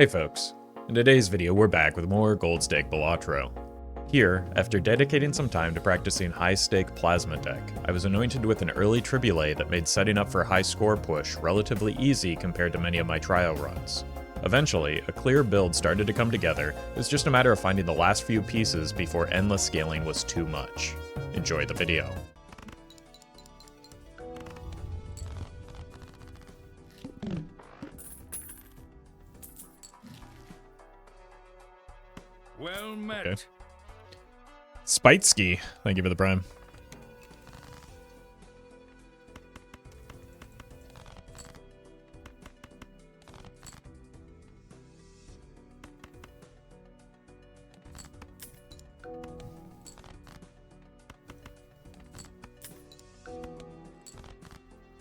Hey folks, in today's video we're back with more Gold Stake Balatro. Here, after dedicating some time to practicing high-stake plasma deck, I was anointed with an early Triboulet that made setting up for a high score push relatively easy compared to many of my trial runs. Eventually, a clear build started to come together. It was just a matter of finding the last few pieces before endless scaling was too much. Enjoy the video. Well met. Okay. Spitesky, thank you for the prime.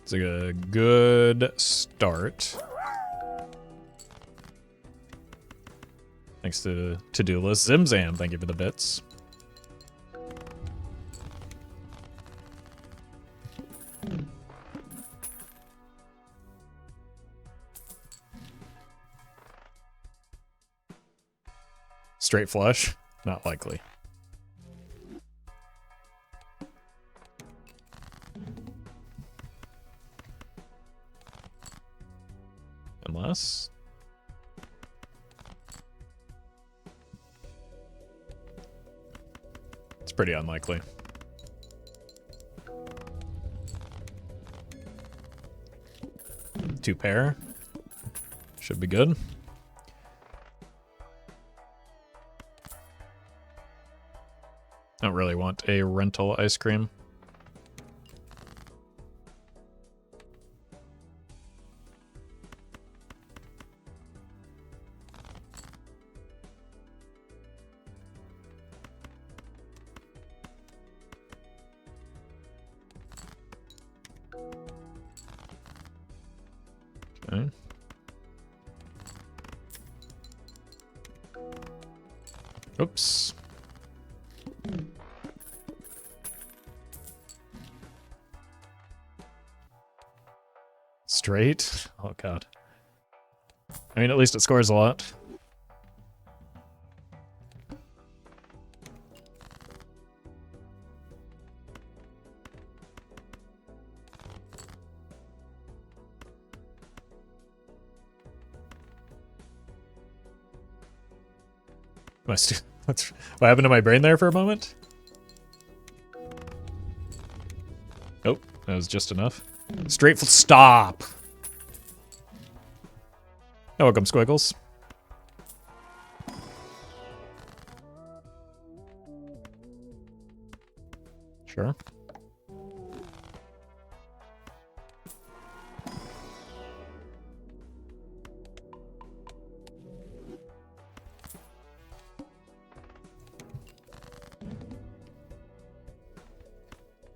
It's a good start. Thanks to to-do list. Zimzam, thank you for the bits. Straight flush? Not likely. Unless... it's pretty unlikely. Two pair. Should be good. Don't really want a rental ice cream. Okay. Oops. Straight? Oh god. I mean, at least it scores a lot. What happened to my brain there for a moment? Oh, that was just enough. Stop! Oh, welcome, Squiggles. Sure.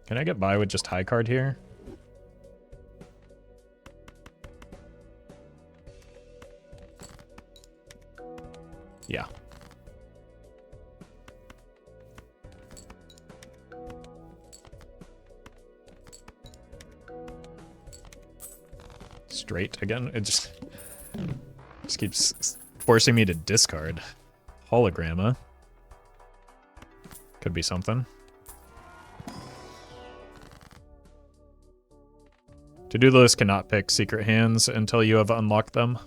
Can I get by with just high card here? Yeah. Straight again? It just keeps forcing me to discard. Hologramma. Could be something. To-do list cannot pick secret hands until you have unlocked them.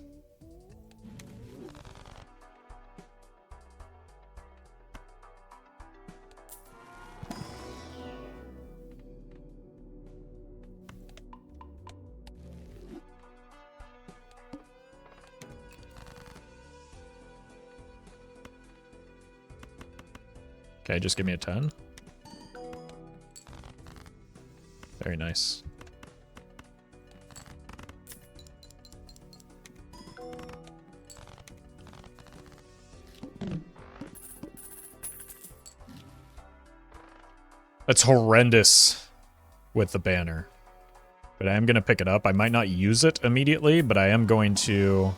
Okay, just give me a 10. Very nice. That's horrendous with the banner. But I am going to pick it up. I might not use it immediately, but I am going to...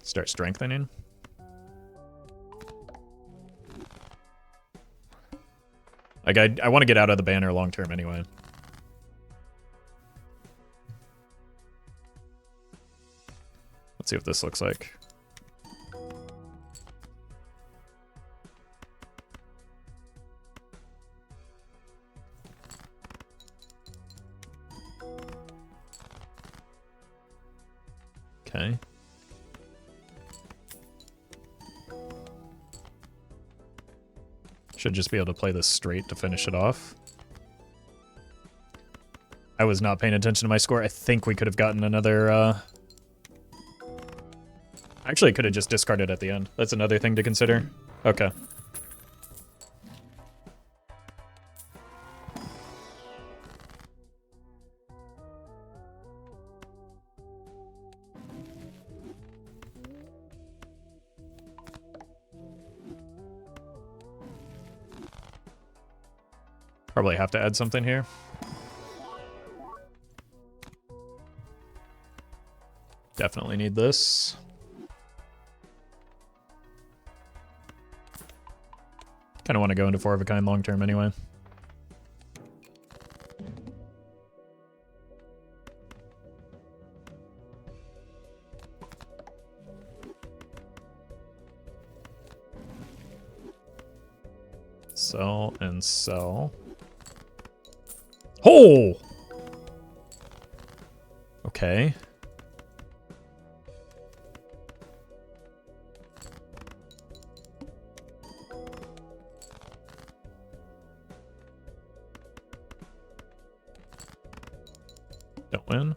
start strengthening. Like, I want to get out of the banner long term anyway. see what this looks like. Okay. Should just be able to play this straight to finish it off. I was not paying attention to my score. I think we could have gotten another, Actually, I could have just discarded at the end. That's another thing to consider. Okay. Probably have to add something here. Definitely need this. Kind of want to go into 4 of a kind long term anyway. Sell and sell. Oh! Okay. Don't win.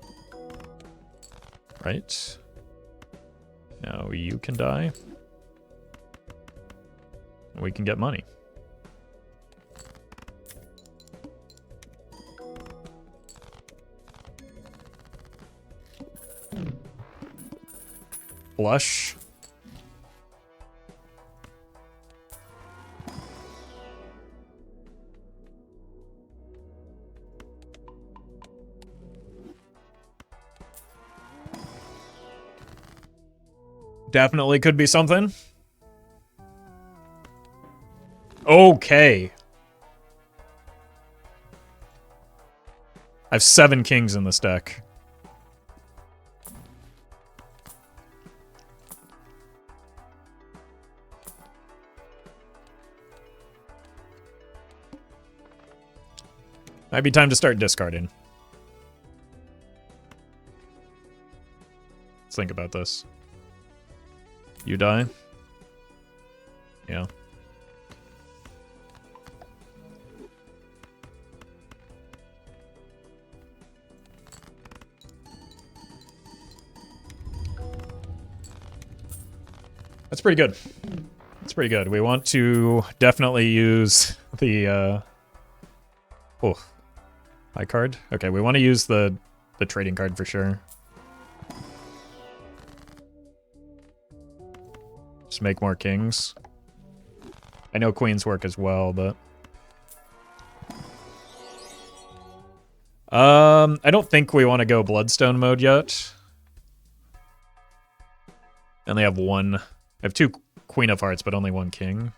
Right. Now you can die. We can get money. Blush. Definitely could be something. Okay. I have 7 kings in this deck. Might be time to start discarding. Let's think about this. You die? Yeah. That's pretty good. That's pretty good. We want to definitely use the oh, high card. Okay, we want to use the trading card for sure. Just make more kings. I know queens work as well, but I don't think we want to go Bloodstone mode yet. I only have one. I have 2 Queen of Hearts, but only 1 king.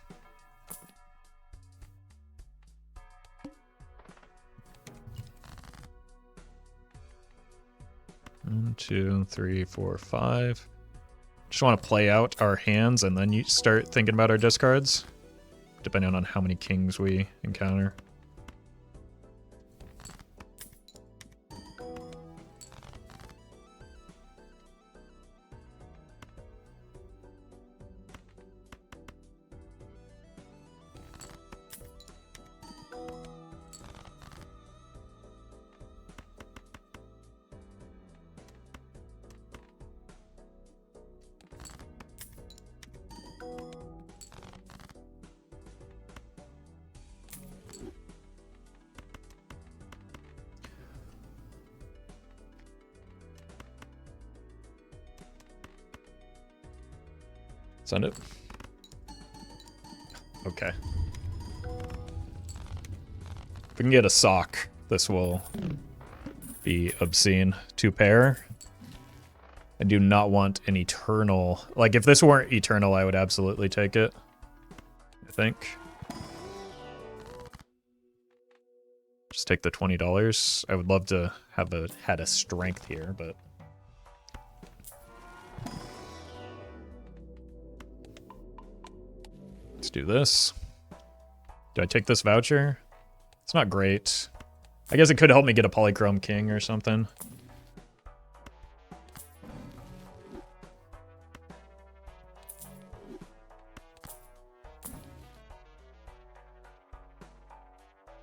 One, 2, 3, 4, 5. Just want to play out our hands and then you start thinking about our discards, depending on how many kings we encounter. Send it. Okay. If we can get a sock, this will be obscene. 2 pair. I do not want an eternal. Like, if this weren't eternal, I would absolutely take it. I think. Just take the $20. I would love to have had a strength here, but Let's do this. Do I take this voucher? It's not great. I guess it could help me get a polychrome king or something.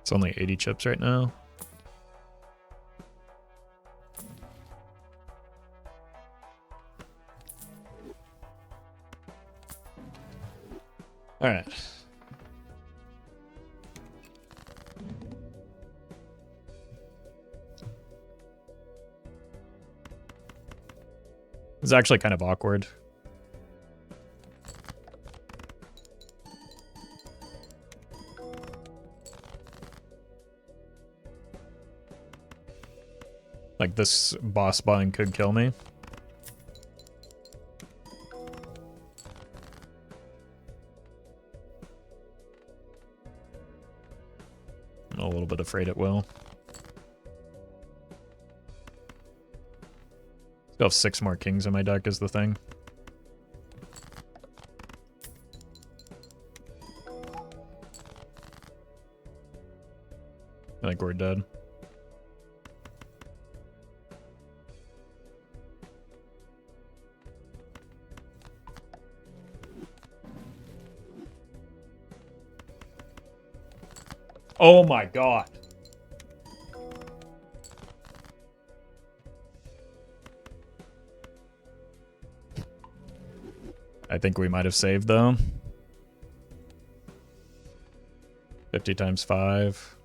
It's only 80 chips right now. All right. It's actually kind of awkward. Like, this boss bind could kill me. I'm a little bit afraid it will. Still have 6 more kings in my deck is the thing. I think we're dead. Oh my god. I think we might have saved though. 50 times 5.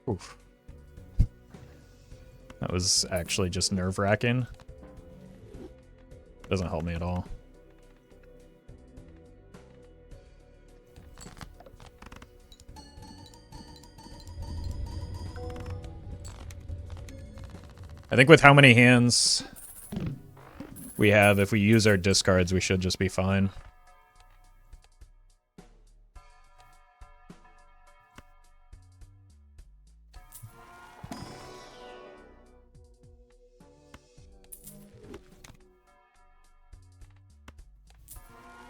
Oof. That was actually just nerve-wracking. Doesn't help me at all. I think with how many hands we have, if we use our discards, we should just be fine.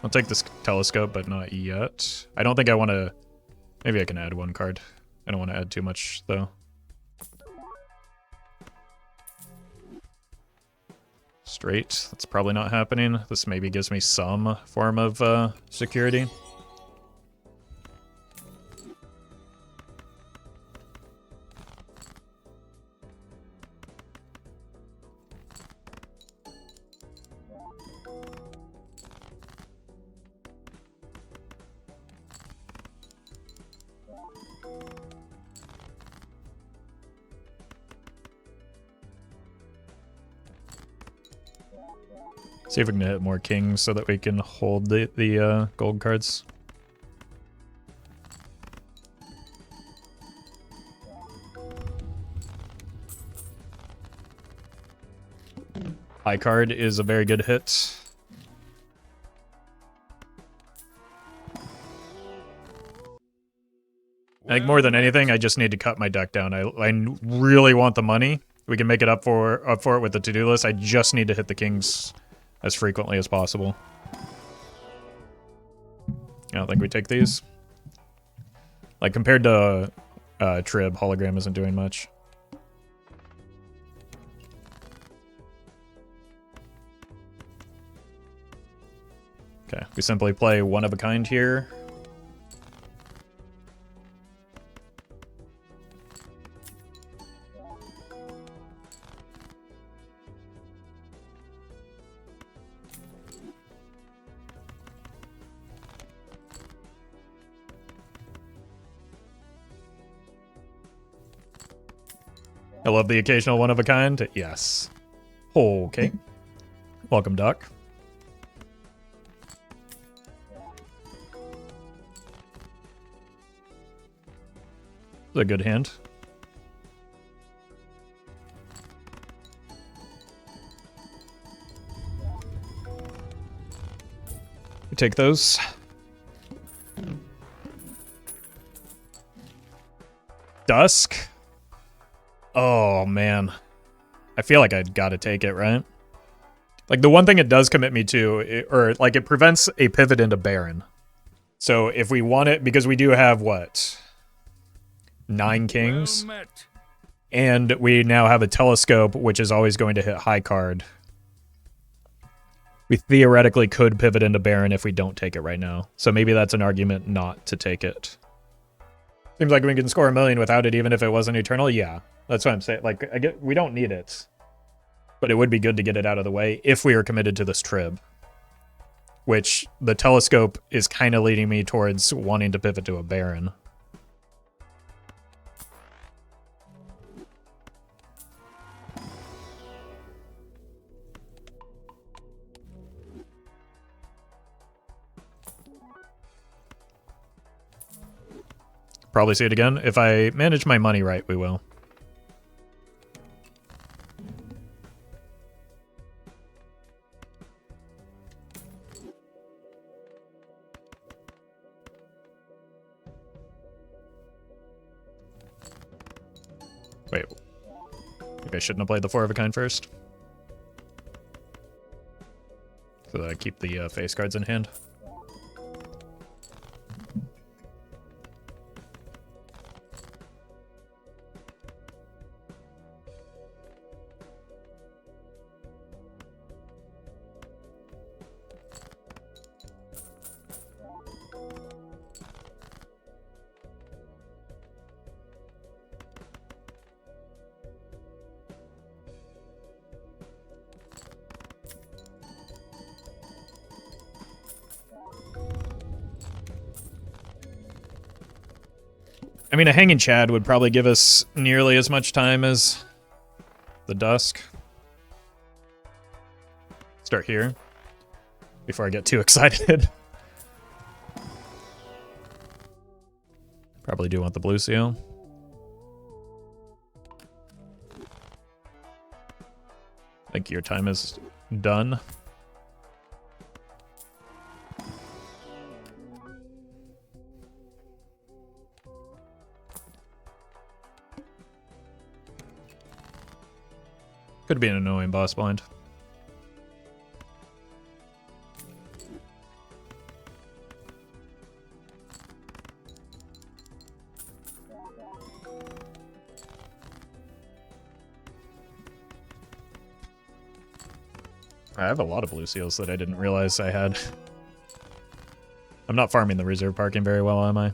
I'll take this telescope, but not yet. I don't think I want to... Maybe I can add 1 card. I don't want to add too much, though. Straight. That's probably not happening. This maybe gives me some form of security. See if we can hit more kings so that we can hold the gold cards. High card is a very good hit. I think more than anything, I just need to cut my deck down. I really want the money. We can make it up for it with the to-do list. I just need to hit the kings as frequently as possible. I don't think we take these. Like, compared to Trib, hologram isn't doing much. Okay, we simply play one of a kind here. I love the occasional one of a kind. Yes. Okay. Welcome, Duck. It's a good hand. We take those. Dusk. Oh, man. I feel like I gotta take it, right? Like, the one thing it does commit me to, or like it prevents a pivot into Baron. So if we want it, because we do have, what, 9 kings? Well met. And we now have a telescope, which is always going to hit high card. We theoretically could pivot into Baron if we don't take it right now. So maybe that's an argument not to take it. Seems like we can score 1 million without it, even if it wasn't Eternal. Yeah, that's what I'm saying. Like, we don't need it. But it would be good to get it out of the way if we are committed to this trib. Which, the telescope is kind of leading me towards wanting to pivot to a Baron. Probably see it again. If I manage my money right, we will. Wait. Maybe I shouldn't have played the 4 of a kind first. So that I keep the face cards in hand. I mean, a Hanging Chad would probably give us nearly as much time as the Dusk. Start here, before I get too excited. Probably do want the blue seal. I think your time is done. Could be an annoying boss blind. I have a lot of blue seals that I didn't realize I had. I'm not farming the reserve parking very well, am I?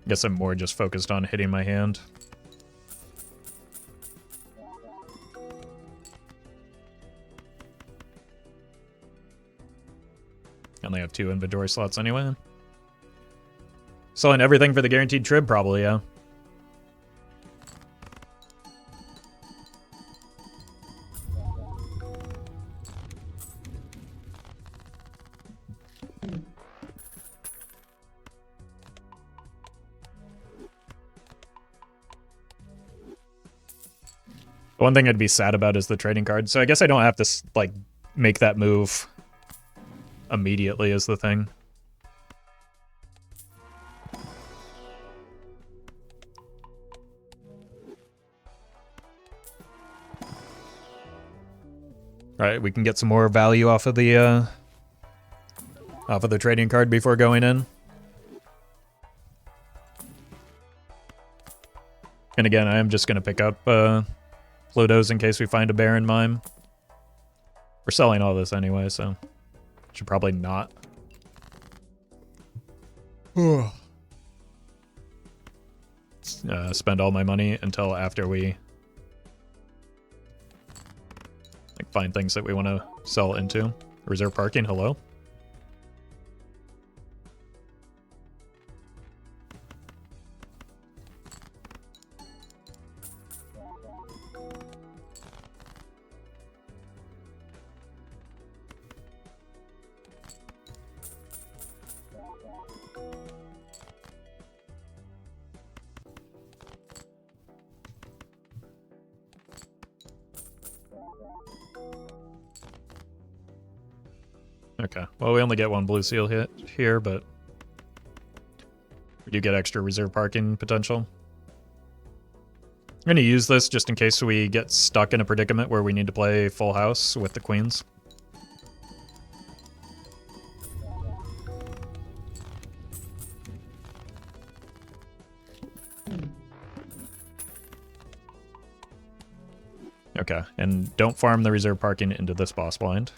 Guess I'm more just focused on hitting my hand. I only have 2 inventory slots anyway. Selling everything for the guaranteed trib, probably, yeah. One thing I'd be sad about is the trading card, so I guess I don't have to, like, make that move immediately is the thing. Alright, we can get some more value off of the trading card before going in. And again, I am just going to pick up Plutos in case we find a Baron Mime. We're selling all this anyway, so should probably not. Spend all my money until after we find things that we want to sell into. Reserve parking, hello? Okay, well, we only get 1 blue seal hit here, but We do get extra reserve parking potential. I'm going to use this just in case we get stuck in a predicament where we need to play full house with the queens. Okay, and don't farm the reserve parking into this boss blind.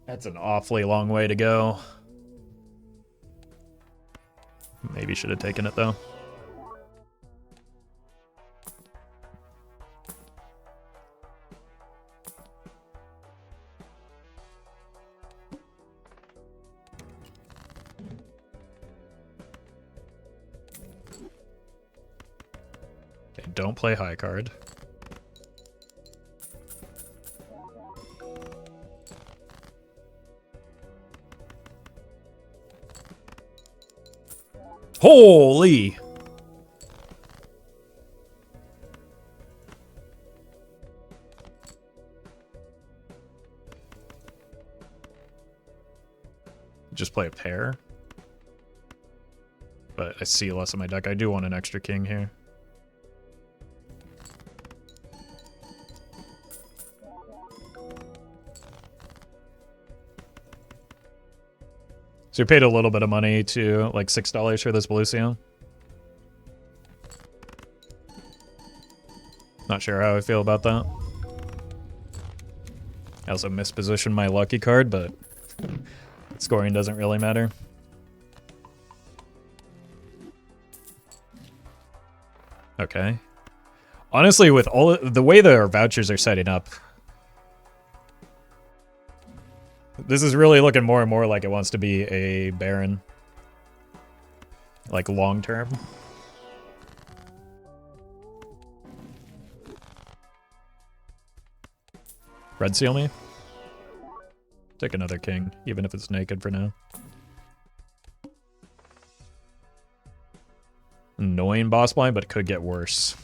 That's an awfully long way to go. Maybe should have taken it, though. Okay, don't play high card. Holy! Just play a pair. But I see less of my deck. I do want an extra king here. So we paid a little bit of money to, like, $6 for this Belucio. Not sure how I feel about that. I also mispositioned my lucky card, but scoring doesn't really matter. Okay. Honestly, with all the way that our vouchers are setting up, this is really looking more and more like it wants to be a Baron. Like, long term. Red seal me? Take another king, even if it's naked for now. Annoying boss blind, but it could get worse.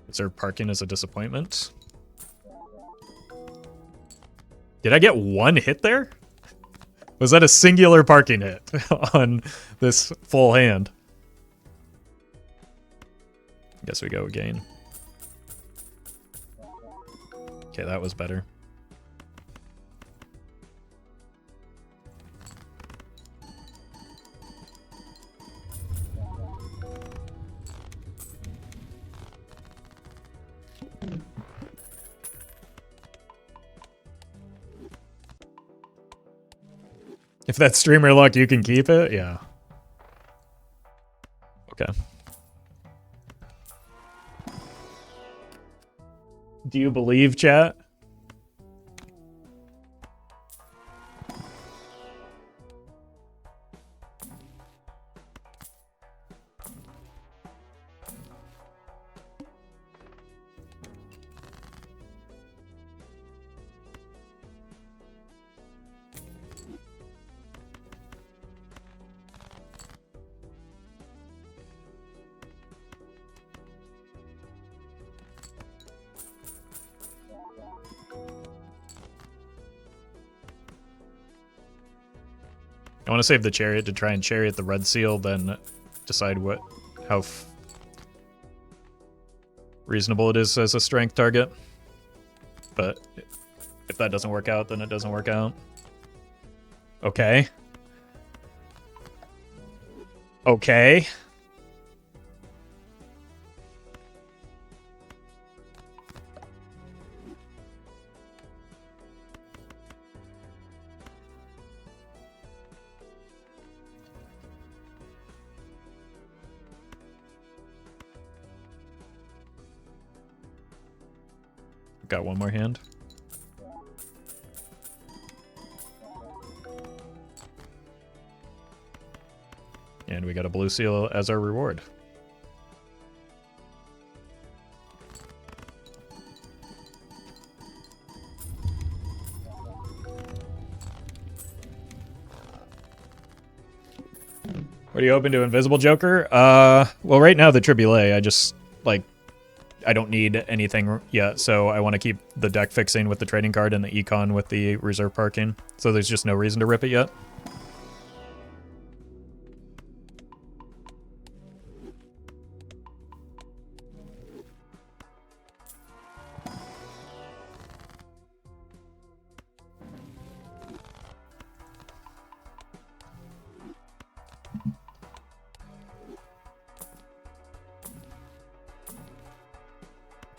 Reserve parking is a disappointment. Did I get one hit there? Was that a singular parking hit on this full hand? Guess we go again. Okay, that was better. If that's streamer luck, you can keep it? Yeah. Okay. Do you believe, chat? I want to save the chariot to try and chariot the red seal, then decide how reasonable it is as a strength target. But if that doesn't work out, then it doesn't work out. Okay. Okay. Got one more hand. And we got a blue seal as our reward. What are you open to, Invisible Joker? Well, right now the Triboulet, I just, like, I don't need anything yet, so I want to keep the deck fixing with the trading card and the econ with the reserve parking. So there's just no reason to rip it yet.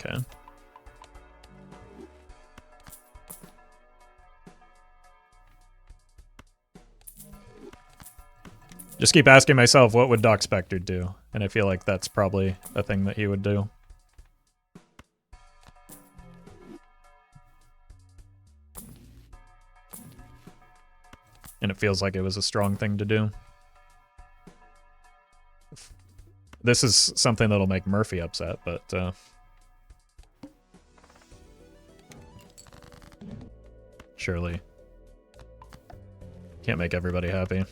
Okay. Just keep asking myself, what would Doc Spectre do? And I feel like that's probably a thing that he would do. And it feels like it was a strong thing to do. This is something that'll make Murphy upset, but surely can't make everybody happy.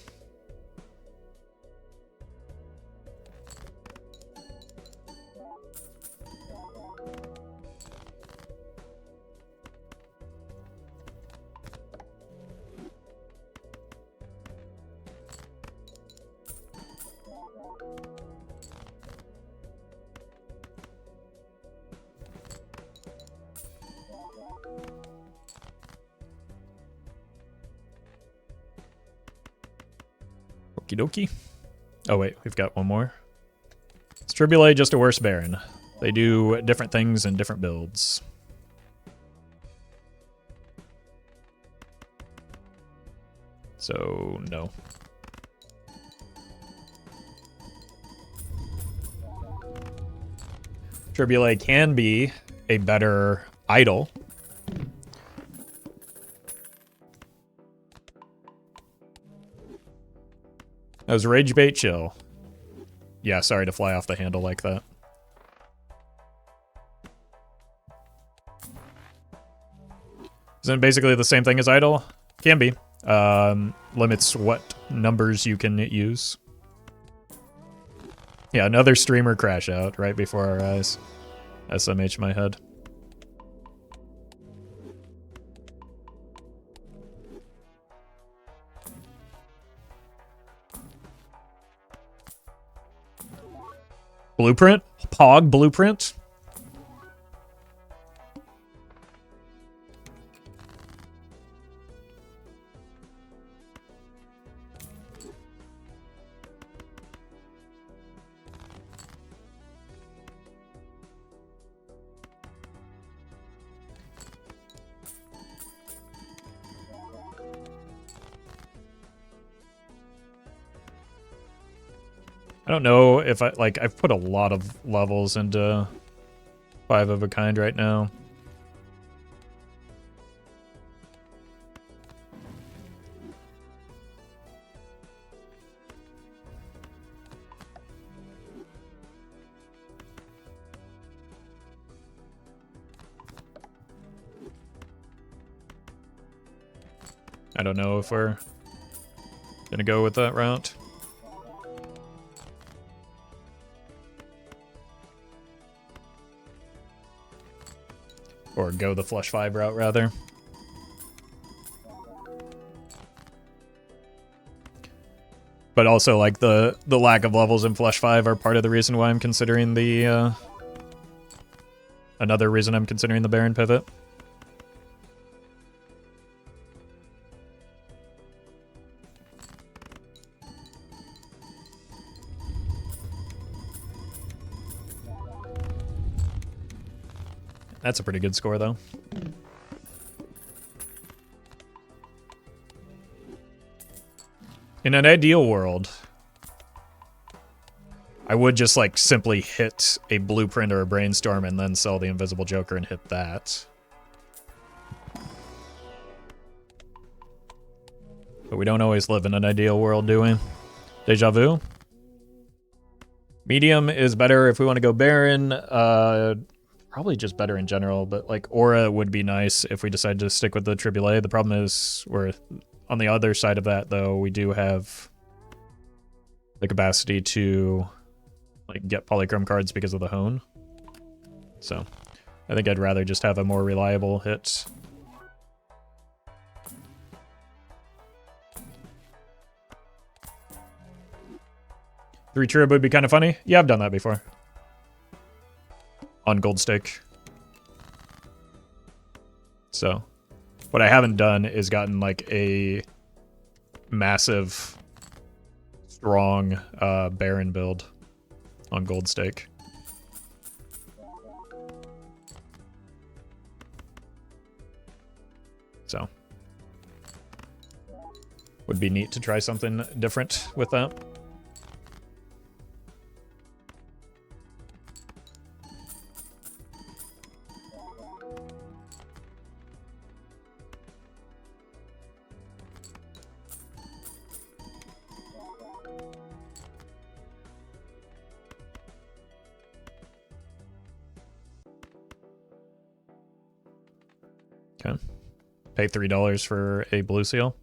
Okie dokie. Oh wait, we've got one more. Is Triboulet just a worse Baron? They do different things in different builds. So, no. Triboulet can be a better idol. That was Rage Bait Chill. Yeah, sorry to fly off the handle like that. Isn't it basically the same thing as idol? Can be. Limits what numbers you can use. Yeah, another streamer crash out right before our eyes. SMH my head. Blueprint? Pog Blueprint? I don't know if I've put a lot of levels into 5 of a kind right now. I don't know if we're gonna go with that route. Or go the Flush 5 route, rather. But also, like, the lack of levels in Flush 5 are part of the reason why I'm considering the, another reason I'm considering the Baron pivot. That's a pretty good score, though. In an ideal world, I would just, like, simply hit a Blueprint or a Brainstorm and then sell the Invisible Joker and hit that. But we don't always live in an ideal world, do we? Deja vu? Medium is better if we want to go Baron. Probably just better in general, but like Aura would be nice if we decide to stick with the Triboulet. The problem is we're on the other side of that, though. We do have the capacity to like get polychrome cards because of the Hone. So I think I'd rather just have a more reliable hit. Three Trib would be kind of funny. Yeah, I've done that before. On Gold Stake. So, what I haven't done is gotten like a massive, strong Baron build on Gold Stake. So, would be neat to try something different with that. Okay. Pay $3 for a blue seal.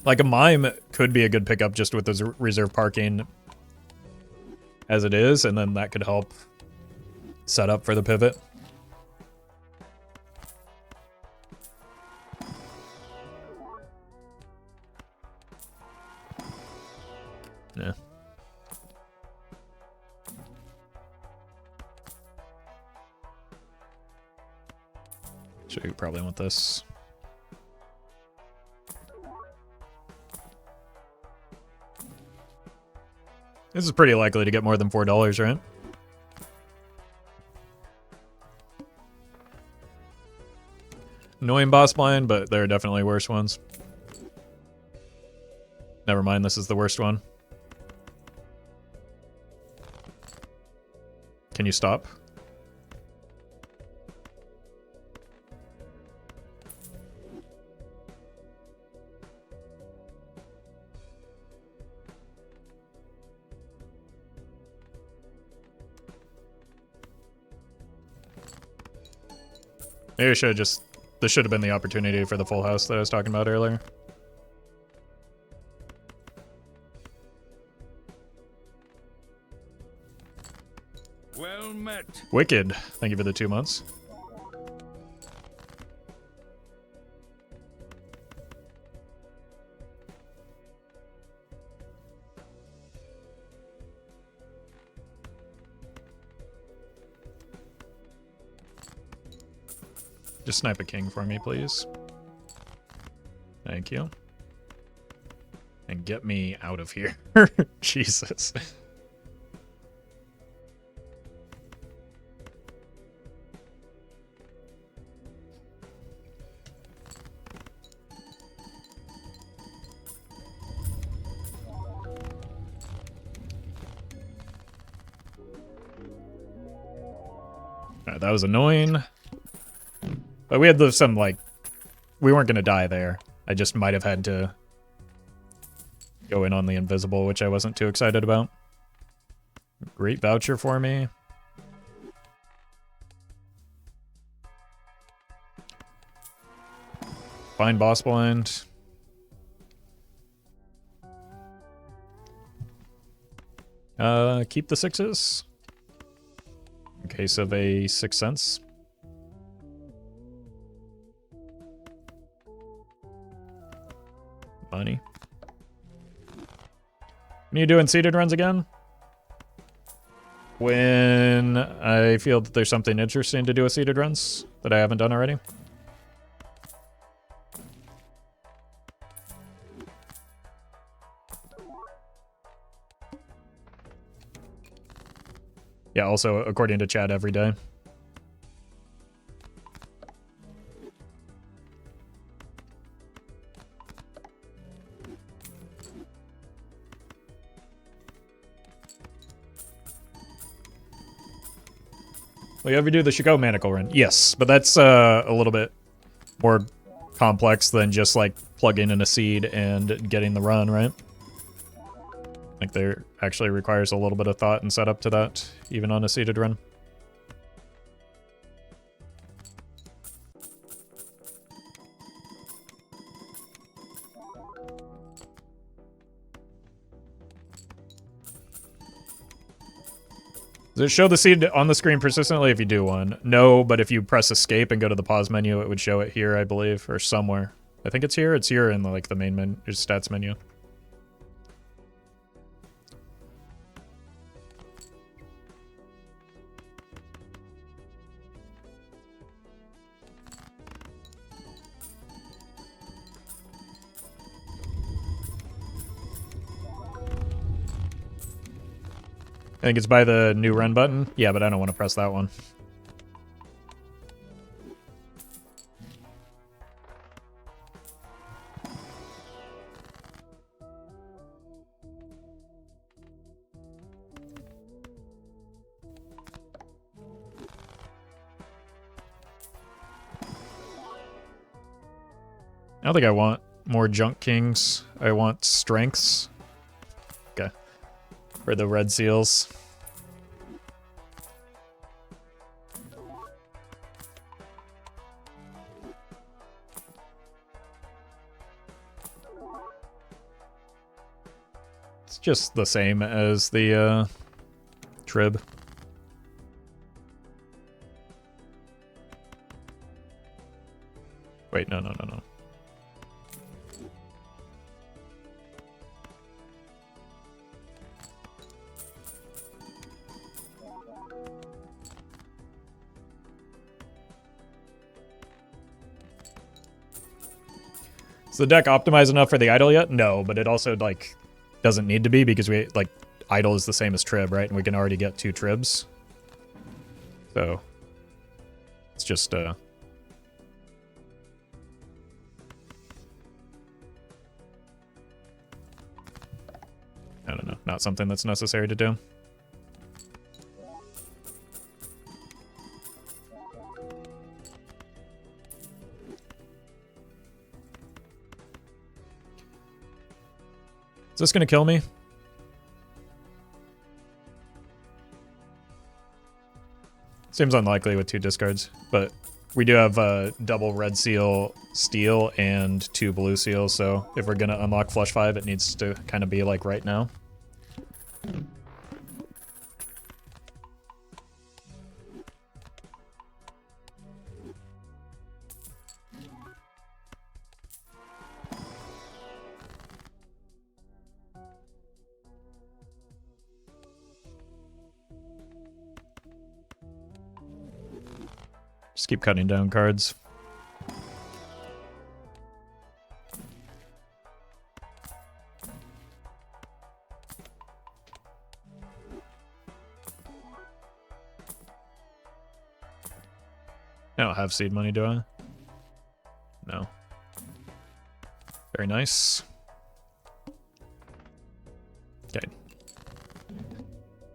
Like a Mime could be a good pickup just with the reserve parking as it is, and then that could help set up for the pivot. Yeah. So you probably want this. This is pretty likely to get more than $4, right? Annoying boss blind, but there are definitely worse ones. Never mind, this is the worst one. Can you stop? Maybe I should have just... This should have been the opportunity for the full house that I was talking about earlier. Well met. Wicked. Thank you for the 2 months. Just snipe a king for me, please. Thank you. And get me out of here. Jesus. Alright, that was annoying. But we had some, like... We weren't going to die there. I just might have had to go in on the invisible, which I wasn't too excited about. Great voucher for me. Fine boss blind. Keep the 6s. In case of a 6th sense. Money. When are you doing seated runs again? When I feel that there's something interesting to do with seated runs that I haven't done already. Yeah, also according to chat every day. Will you ever do the Shiko Manacle Run? Yes, but that's a little bit more complex than just like plugging in a seed and getting the run, right? Like there actually requires a little bit of thought and setup to that, even on a seeded run. Does it show the seed on the screen persistently if you do one? No, but if you press escape and go to the pause menu, it would show it here, I believe, or somewhere. I think it's here. It's here in the, like the main menu, stats menu. I think it's by the new run button. Yeah, but I don't want to press that one. I don't think I want more junk kings. I want strengths. Okay. For the red seals. It's just the same as the Trib. Wait, no. Is the deck optimized enough for the idol yet? No, but it also like doesn't need to be because we like idol is the same as Trib, right? And we can already get 2 Tribs. So it's just I don't know, not something that's necessary to do. Is this gonna kill me? Seems unlikely with 2 discards, but we do have double red seal steel and 2 blue seals, so if we're gonna unlock flush 5, it needs to kind of be like right now. Just keep cutting down cards. I don't have seed money, do I? No. Very nice. Okay.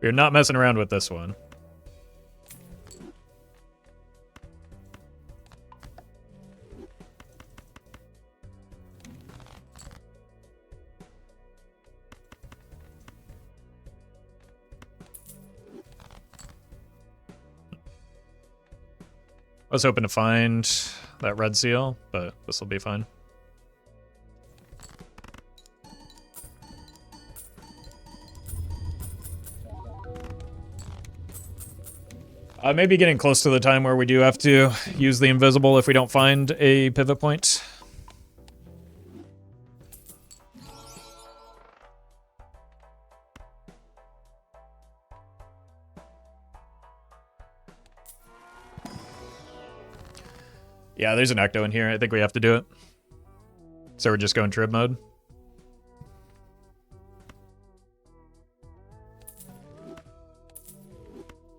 We're not messing around with this one. I was hoping to find that red seal, but this will be fine. Maybe getting close to the time where we do have to use the invisible if we don't find a pivot point. Yeah, there's an ecto in here. I think we have to do it. So we're just going Trib mode.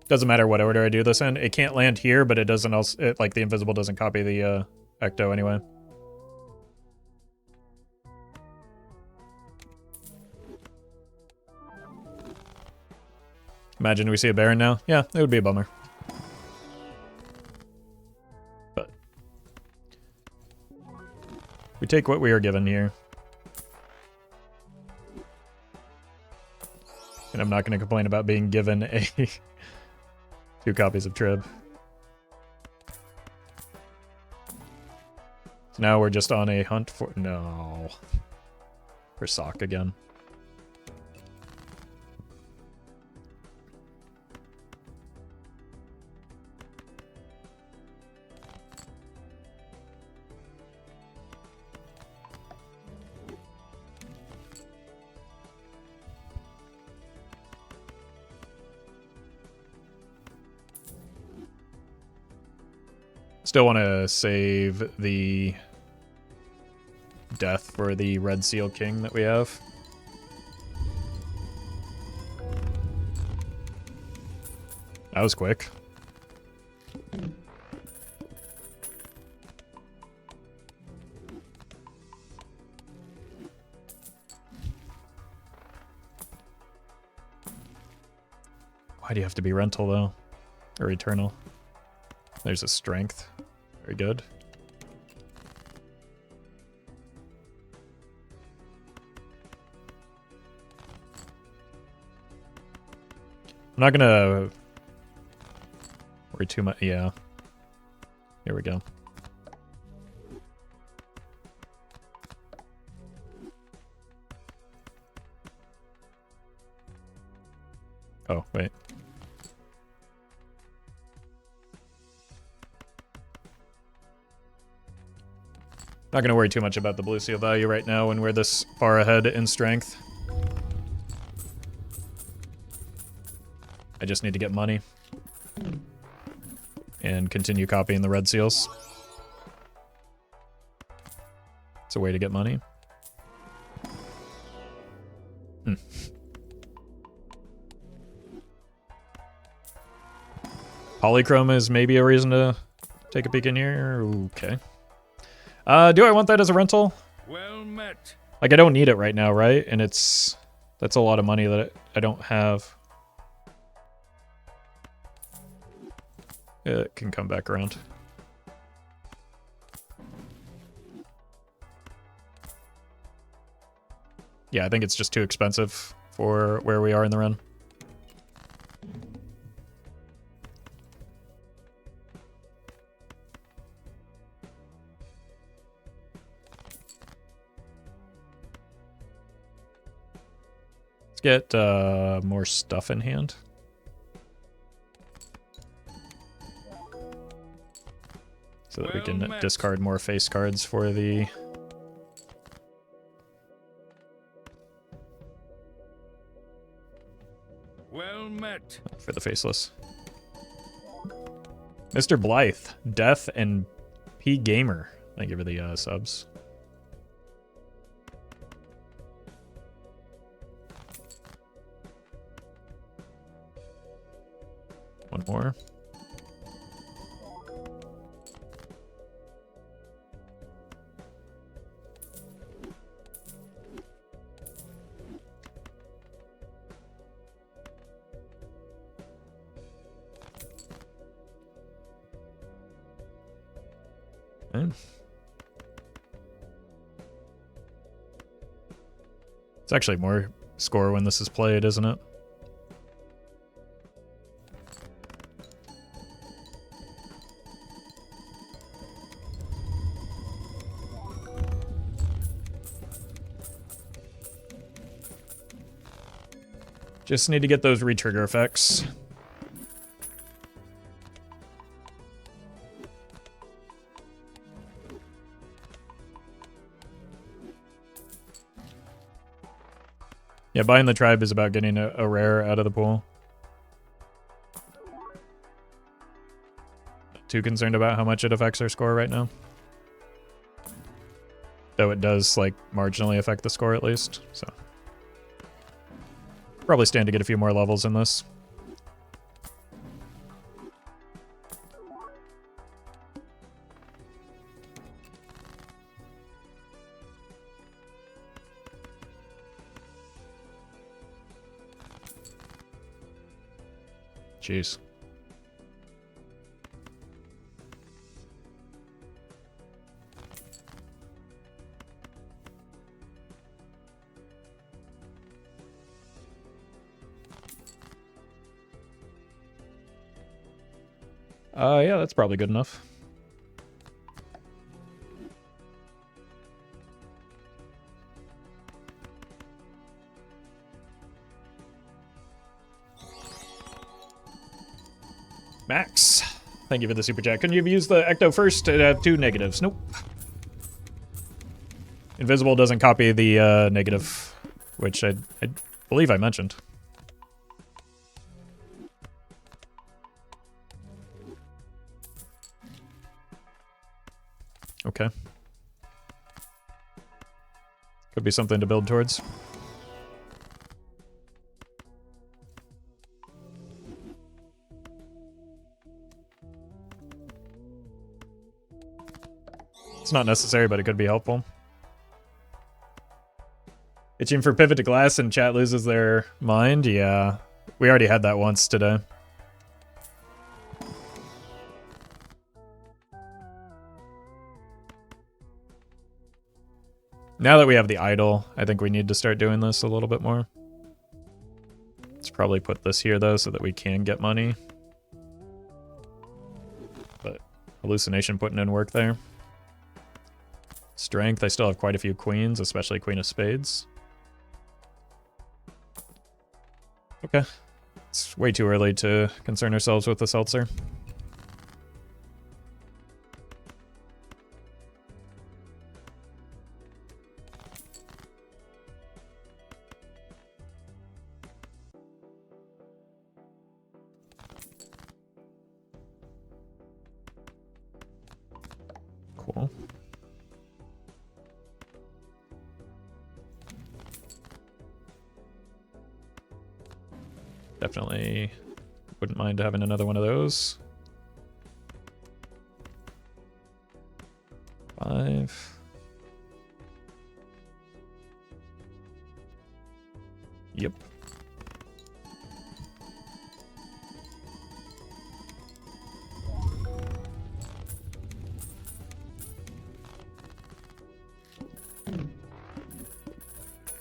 Doesn't matter what order I do this in. It can't land here, but it doesn't also like the invisible doesn't copy the ecto anyway. Imagine we see a Baron now. Yeah, it would be a bummer. We take what we are given here. And I'm not going to complain about being given a 2 copies of Trib. So now we're just on a hunt for... No. For Sock again. Still want to save the death for the Red Seal King that we have. That was quick. Why do you have to be rental though? Or eternal? There's a strength. Very good. I'm not gonna worry too much. Yeah. Here we go. Oh, wait. Not going to worry too much about the blue seal value right now when we're this far ahead in strength. I just need to get money. And continue copying the red seals. It's a way to get money. Polychrome is maybe a reason to take a peek in here. Okay. Do I want that as a rental? Well met. Like, I don't need it right now, right? And that's a lot of money that I don't have. It can come back around. Yeah, I think it's just too expensive for where we are in the run. Let's get more stuff in hand. So that we can discard more face cards for the... Well met. For the faceless. Mr. Blythe, Death, and P Gamer. Thank you for the subs. One more. Okay. It's actually more score when this is played, isn't it? Just need to get those retrigger effects. Yeah, buying the tribe is about getting a rare out of the pool. Not too concerned about how much it affects our score right now. Though it does, like, marginally affect the score at least, so. Probably stand to get a few more levels in this. Jeez. Yeah, that's probably good enough. Max, thank you for the super chat. Couldn't you have used the Ecto first to have 2 negatives? Nope. Invisible doesn't copy the negative, which I believe I mentioned. Okay. Could be something to build towards. It's not necessary, but it could be helpful. Itching for pivot to glass and chat loses their mind? Yeah. We already had that once today. Now that we have the idol, I think we need to start doing this a little bit more. Let's probably put this here, though, so that we can get money. But hallucination putting in work there. Strength, I still have quite a few queens, especially Queen of Spades. Okay. It's way too early to concern ourselves with the seltzer. Cool. Definitely wouldn't mind having another one of those. 5. Yep.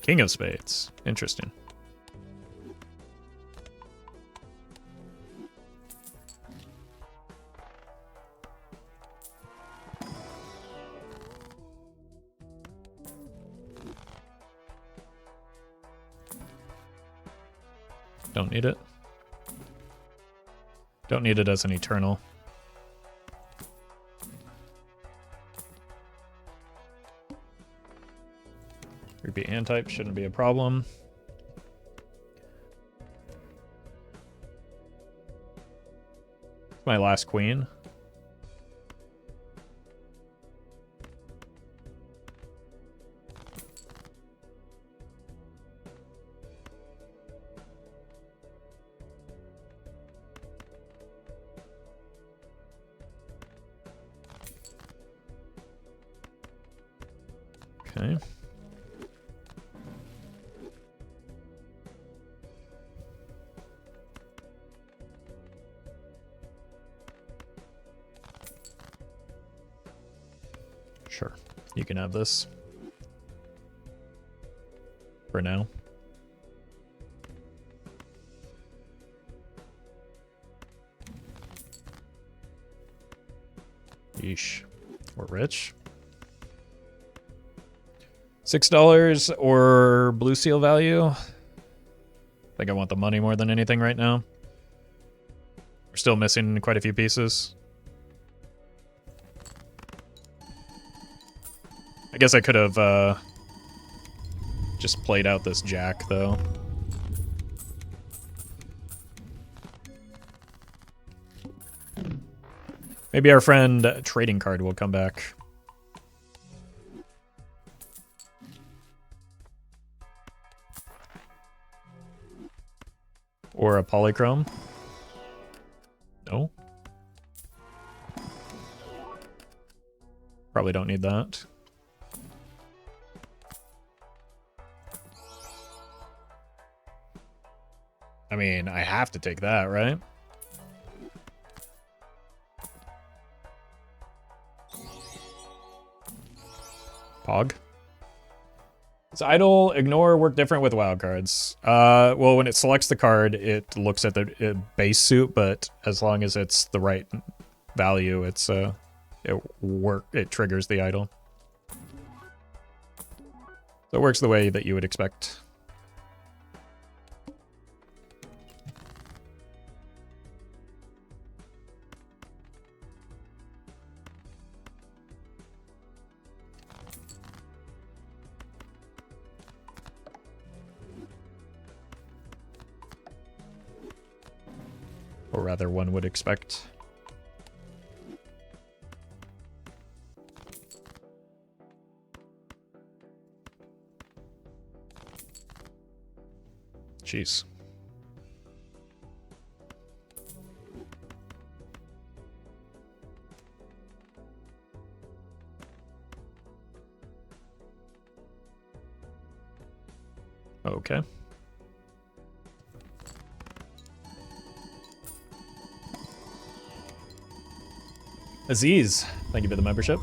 King of Spades. Interesting. Don't need it. Don't need it as an eternal. Repeat hand type shouldn't be a problem. My last queen. Okay. Sure. You can have this. For now. Yeesh. We're rich. $6 or blue seal value. I think I want the money more than anything right now. We're still missing quite a few pieces. I guess I could have just played out this jack, though. Maybe our friend trading card will come back. Or a polychrome. No. Probably don't need that. I mean, I have to take that, right? Pog. Does idle ignore work different with wild cards? Well, when it selects the card, it looks at the base suit, but as long as it's the right value, it triggers the idol. So it works the way that you would expect. Or rather, one would expect. Jeez. Okay. Aziz, thank you for the membership.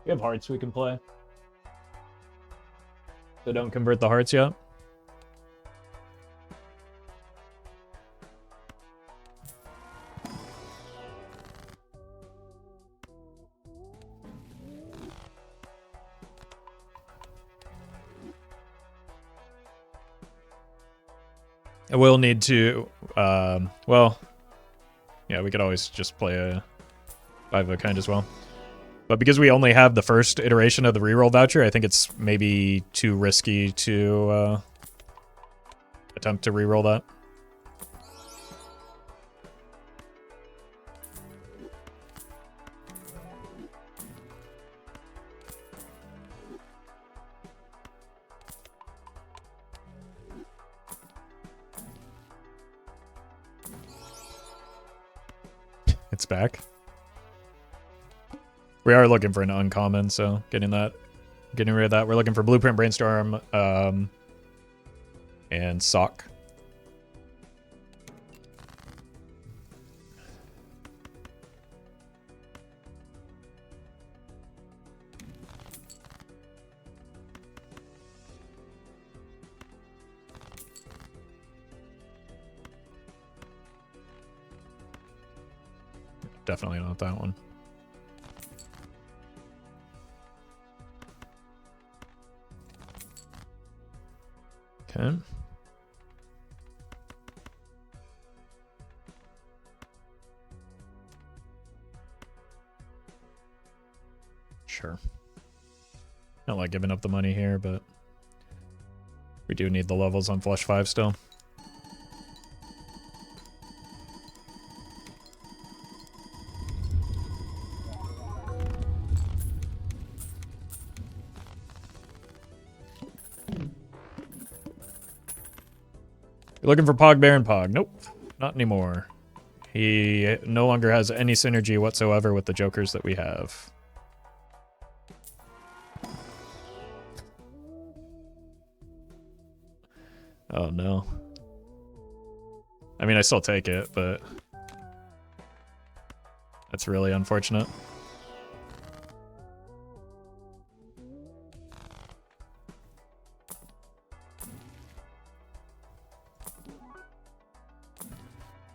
We have hearts we can play. So don't convert the hearts yet. I will need to, well, yeah, we could always just play a 5 of a kind as well. But because we only have the first iteration of the reroll voucher, I think it's maybe too risky to attempt to reroll that. It's back. We are looking for an uncommon, so getting rid of that. We're looking for Blueprint, Brainstorm, and Sock. Definitely not that one. Okay. Sure. Not like giving up the money here, but we do need the levels on Flush 5 still. You're looking for Pog Baron Pog. Nope, not anymore. He no longer has any synergy whatsoever with the jokers that we have. Oh no. I mean, I still take it, but that's really unfortunate.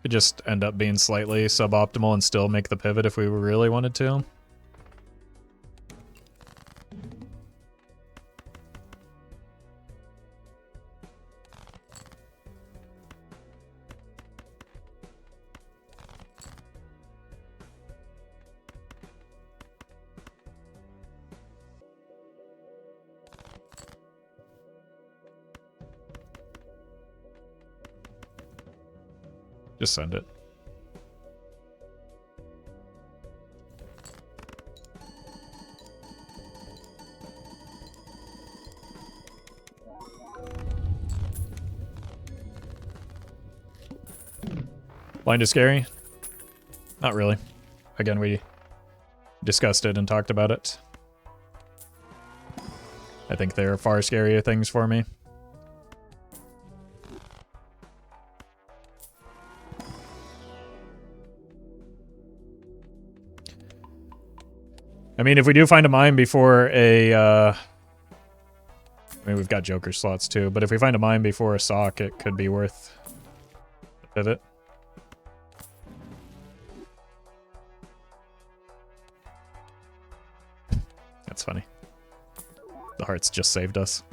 Could just end up being slightly suboptimal and still make the pivot if we really wanted to. Just send it. Blind is scary? Not really. Again, we discussed it and talked about it. I think there are far scarier things for me. I mean, if we do find a mine before a... I mean, we've got Joker slots too, but if we find a mine before a sock, it could be worth a pivot. That's funny. The hearts just saved us.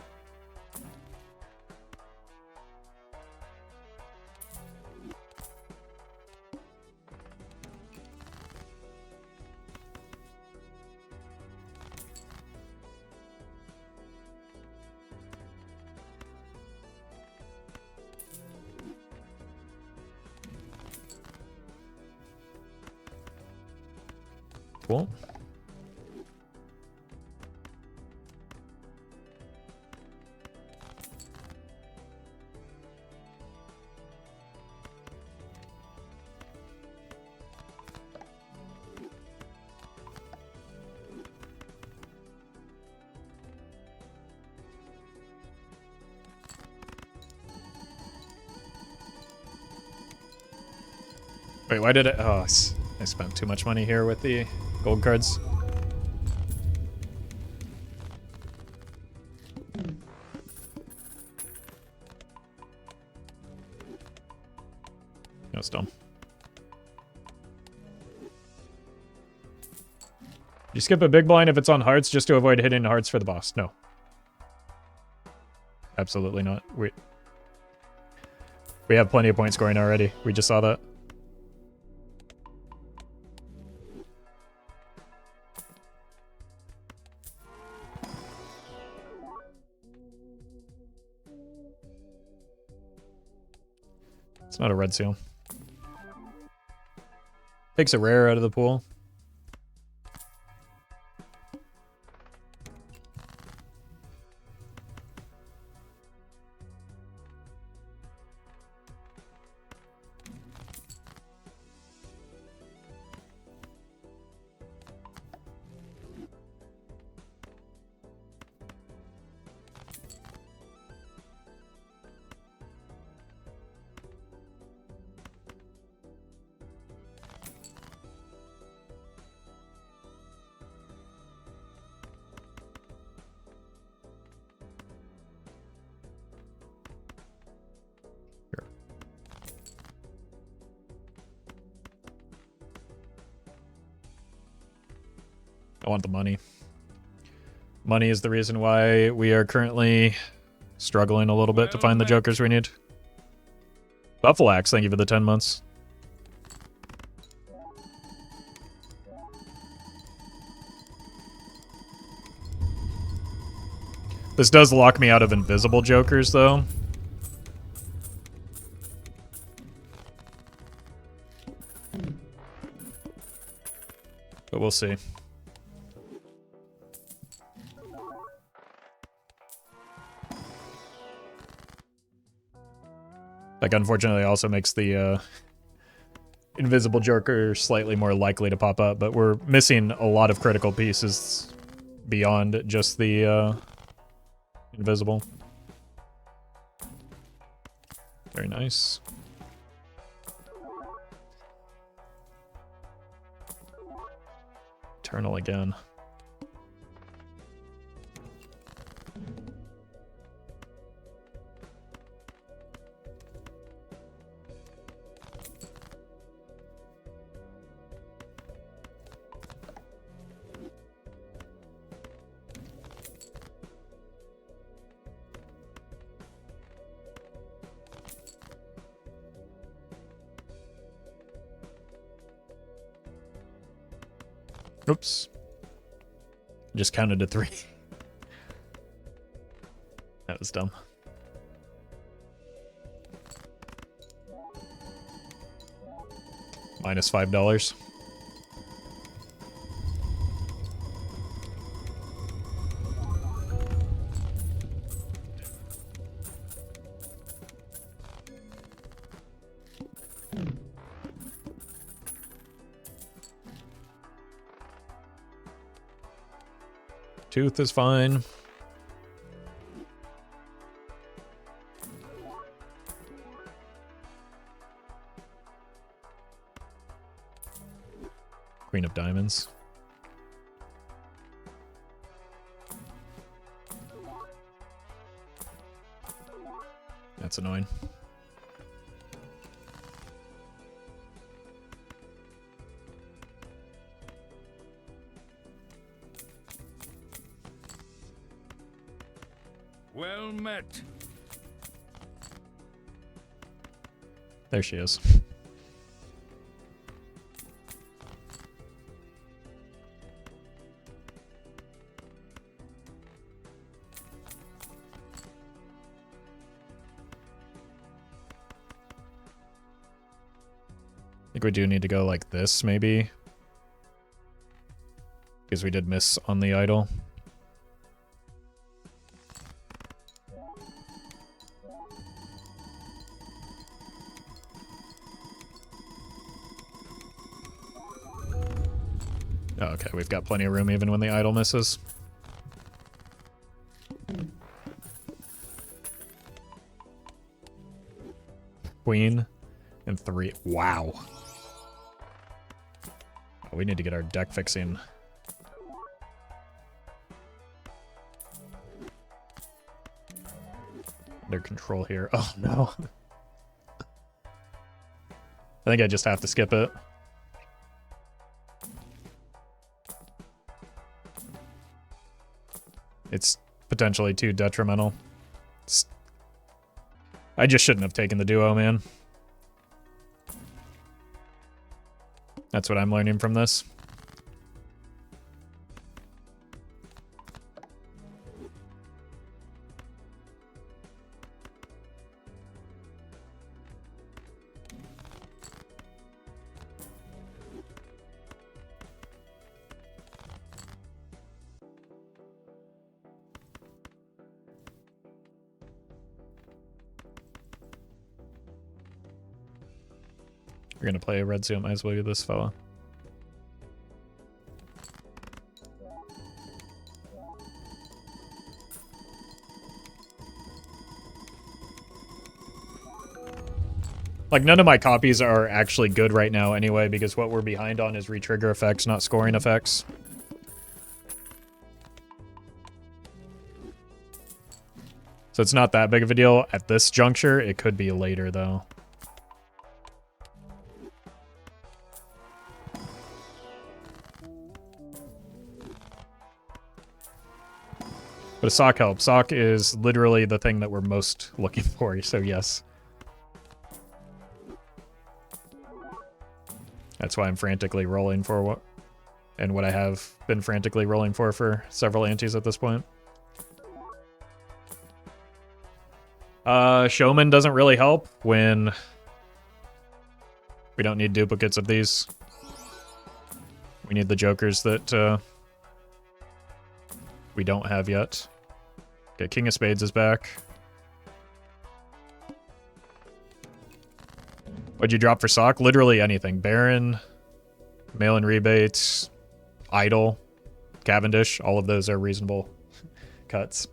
Cool. Wait, why did it? Oh, I spent too much money here with the gold cards. That was dumb. You skip a big blind if it's on hearts just to avoid hitting hearts for the boss. No. Absolutely not. We have plenty of point scoring already. We just saw that. It's not a red seal. Takes a rare out of the pool. I want the money. Money is the reason why we are currently struggling a little bit to find the jokers we need. Buffalo Axe, thank you for the 10 months. This does lock me out of invisible jokers, though. But we'll see. Like, unfortunately, also makes the invisible joker slightly more likely to pop up, but we're missing a lot of critical pieces beyond just the invisible. Very nice. Eternal again. Oops. Just counted to 3. That was dumb. Minus $5. Tooth is fine. Queen of diamonds. That's annoying. Well met. There she is. I think we do need to go like this, maybe. Because we did miss on the idol. Oh, okay, we've got plenty of room even when the idol misses. Queen and 3. Wow. Oh, we need to get our deck fixing. Under control here. Oh no. I think I just have to skip it. It's potentially too detrimental. I just shouldn't have taken the duo, man. That's what I'm learning from this. We're gonna play a red seal, might as well get this fella. Like, none of my copies are actually good right now anyway, because what we're behind on is retrigger effects, not scoring effects. So it's not that big of a deal at this juncture. It could be later, though. But a sock helps. Sock is literally the thing that we're most looking for, so yes. That's why I'm frantically rolling for what, and what I have been frantically rolling for several antes at this point. Showman doesn't really help when we don't need duplicates of these. We need the jokers that we don't have yet. Okay, King of Spades is back. What'd you drop for Sock? Literally anything. Baron, mail-in rebates, Idol, Cavendish. All of those are reasonable cuts.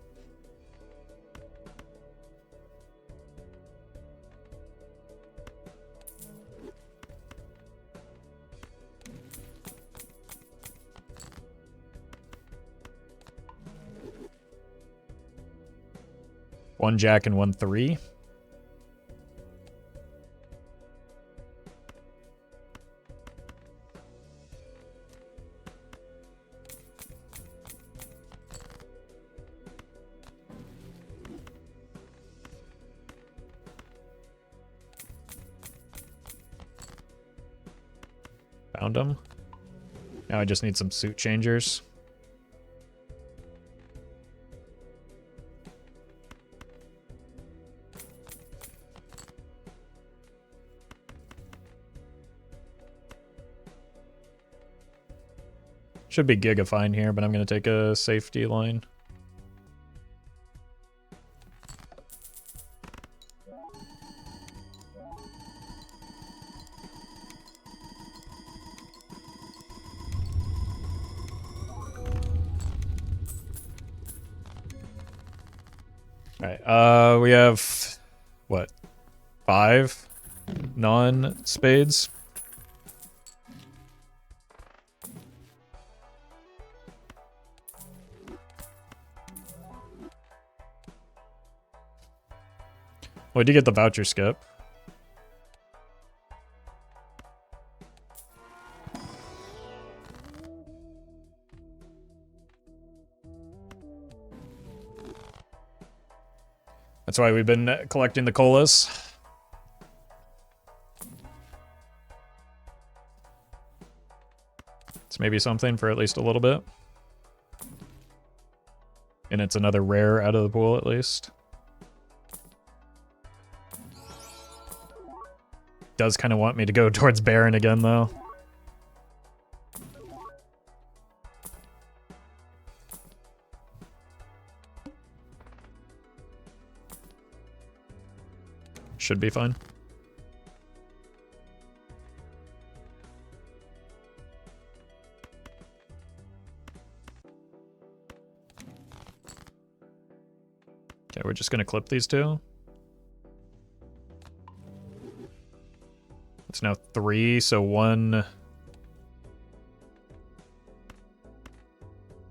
One Jack and 1 3. Found them. Now I just need some suit changers. Should be Giga fine here, but I'm going to take a safety line. Alright, we have, what, 5 non-spades? Well, I did get the voucher skip. That's why we've been collecting the colas. It's maybe something for at least a little bit. And it's another rare out of the pool at least. Does kind of want me to go towards Baron again though. Should be fine. Okay, we're just gonna clip these two. It's now 3, so 1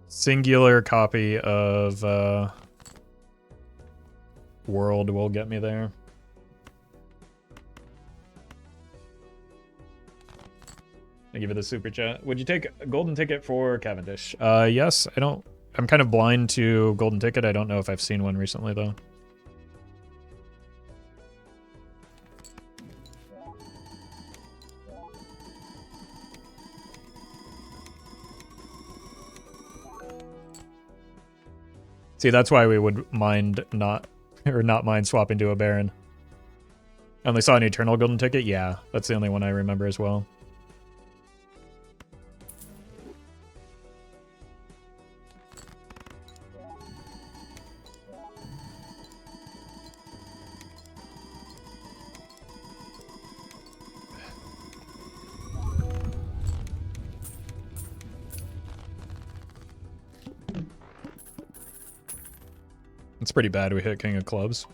singular copy of World will get me there. I give it the super chat. Would you take a golden ticket for Cavendish? Yes. I'm kind of blind to golden ticket. I don't know if I've seen one recently though. See, that's why we would mind not mind swapping to a Baron. I only saw an Eternal golden ticket. Yeah, that's the only one I remember as well. It's pretty bad we hit King of Clubs.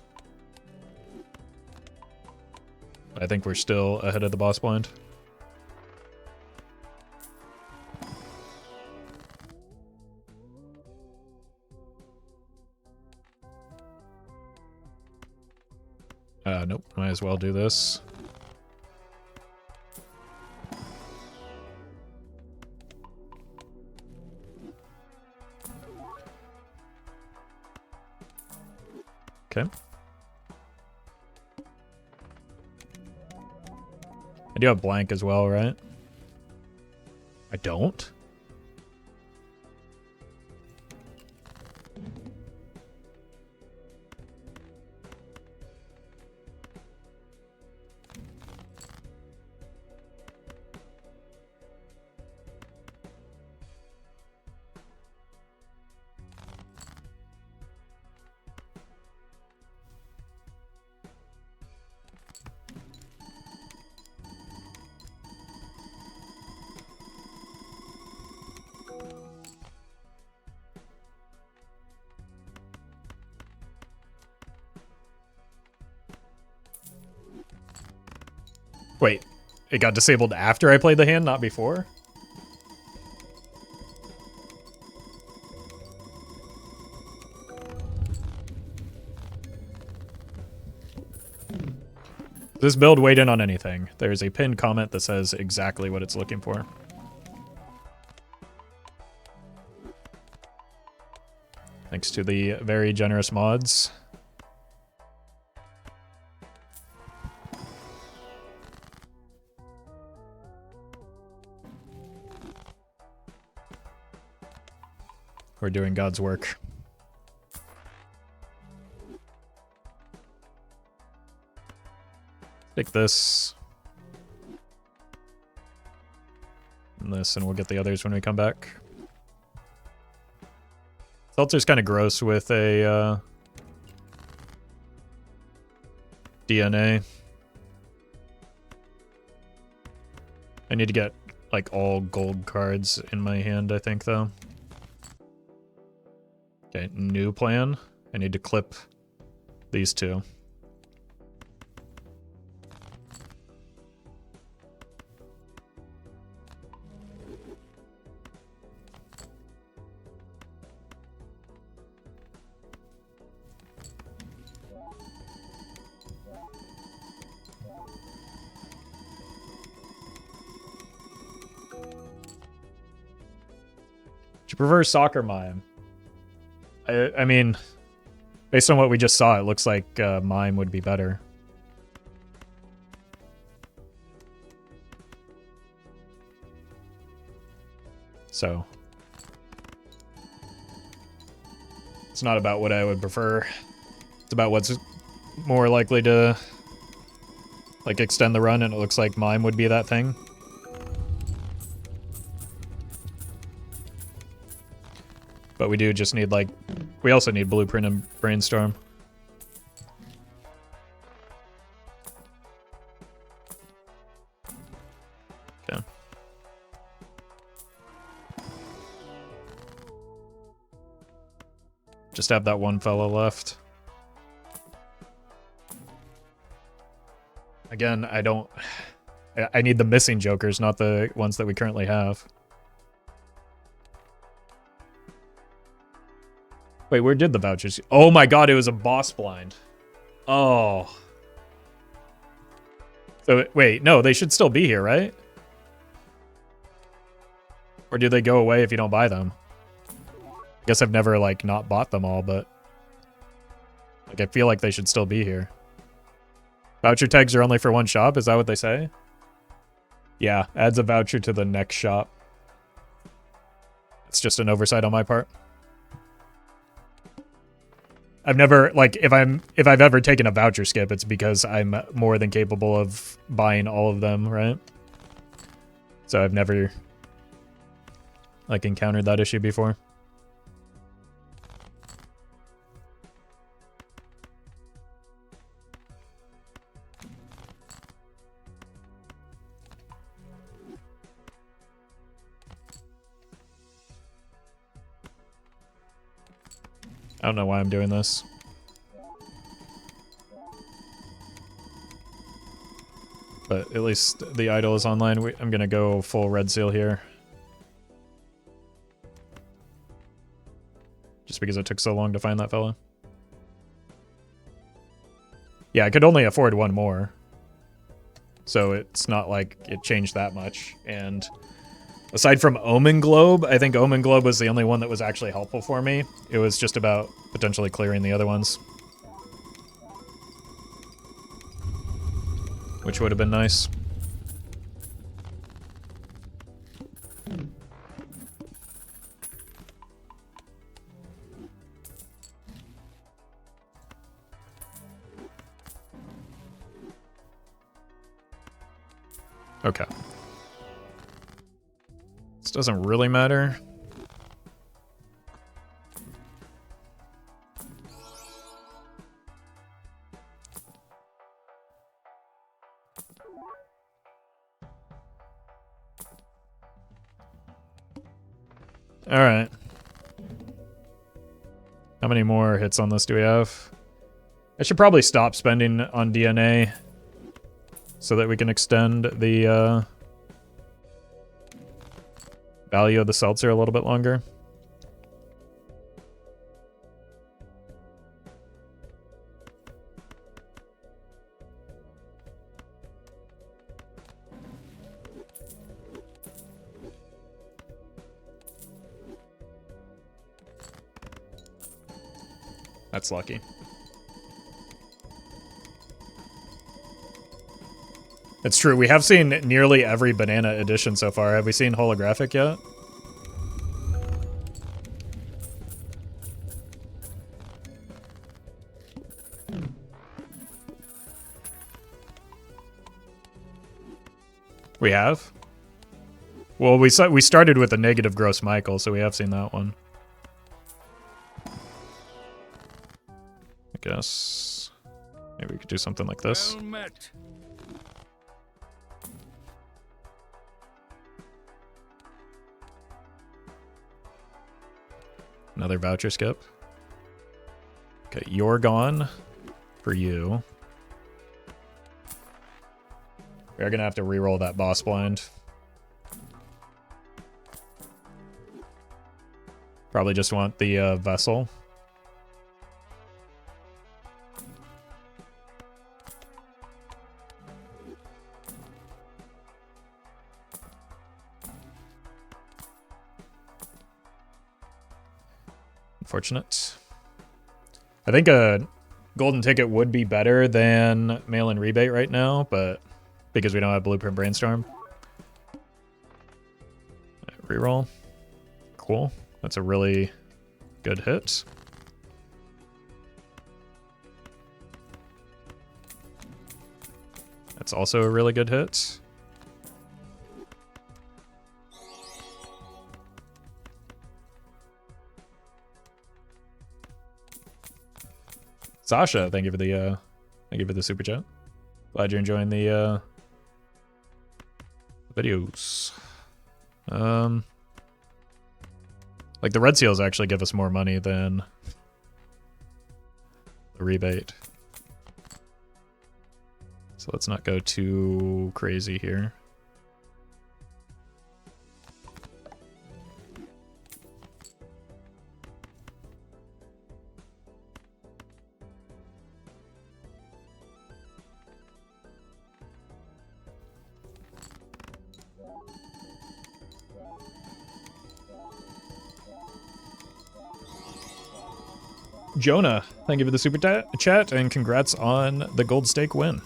I think we're still ahead of the boss blind. Nope, might as well do this. Okay. I do have blank as well, right? I don't? Wait, it got disabled after I played the hand, not before? This build weighed in on anything. There's a pinned comment that says exactly what it's looking for. Thanks to the very generous mods. We're doing God's work. Take this. And this, and we'll get the others when we come back. Seltzer's kind of gross with a DNA. I need to get like all gold cards in my hand, I think, though. Okay, new plan. I need to clip these two. prefer soccer mime. I mean, based on what we just saw, it looks like mime would be better. So it's not about what I would prefer. It's about what's more likely to like extend the run, and it looks like mime would be that thing. But we do just need, like, we also need blueprint and brainstorm. Okay. Just have that one fella left. Again, I don't... I need the missing jokers, not the ones that we currently have. Wait, where did the vouchers... Oh my god, it was a boss blind. Oh. So, wait, no, they should still be here, right? Or do they go away if you don't buy them? I guess I've never, like, not bought them all, but... Like, I feel like they should still be here. Voucher tags are only for one shop, is that what they say? Yeah, adds a voucher to the next shop. It's just an oversight on my part. I've never, like, if I've ever taken a voucher skip, it's because I'm more than capable of buying all of them, right? So I've never, like, encountered that issue before. I don't know why I'm doing this. But at least the idol is online. I'm gonna go full red seal here. Just because it took so long to find that fella. Yeah, I could only afford one more. So it's not like it changed that much. And aside from Omen Globe, I think Omen Globe was the only one that was actually helpful for me. It was just about potentially clearing the other ones. Which would have been nice. Okay. This doesn't really matter. All right. How many more hits on this do we have? I should probably stop spending on DNA so that we can extend the value of the seltzer a little bit longer. That's lucky. It's true, we have seen nearly every banana edition so far. Have we seen holographic yet? We have? Well, we started with a negative gross Michael, so we have seen that one. I guess maybe we could do something like this. Well met. Another voucher skip. Okay, you're gone for you. We're gonna have to re-roll that boss blind. Probably just want the vessel. Unfortunate. I think a golden ticket would be better than mail-in rebate right now, but because we don't have blueprint brainstorm. Reroll. Cool. That's a really good hit. That's also a really good hit. Sasha, thank you for the super chat. Glad you're enjoying the videos. Like the red seals actually give us more money than the rebate. So let's not go too crazy here. Jonah, thank you for the super chat, and congrats on the gold stake win.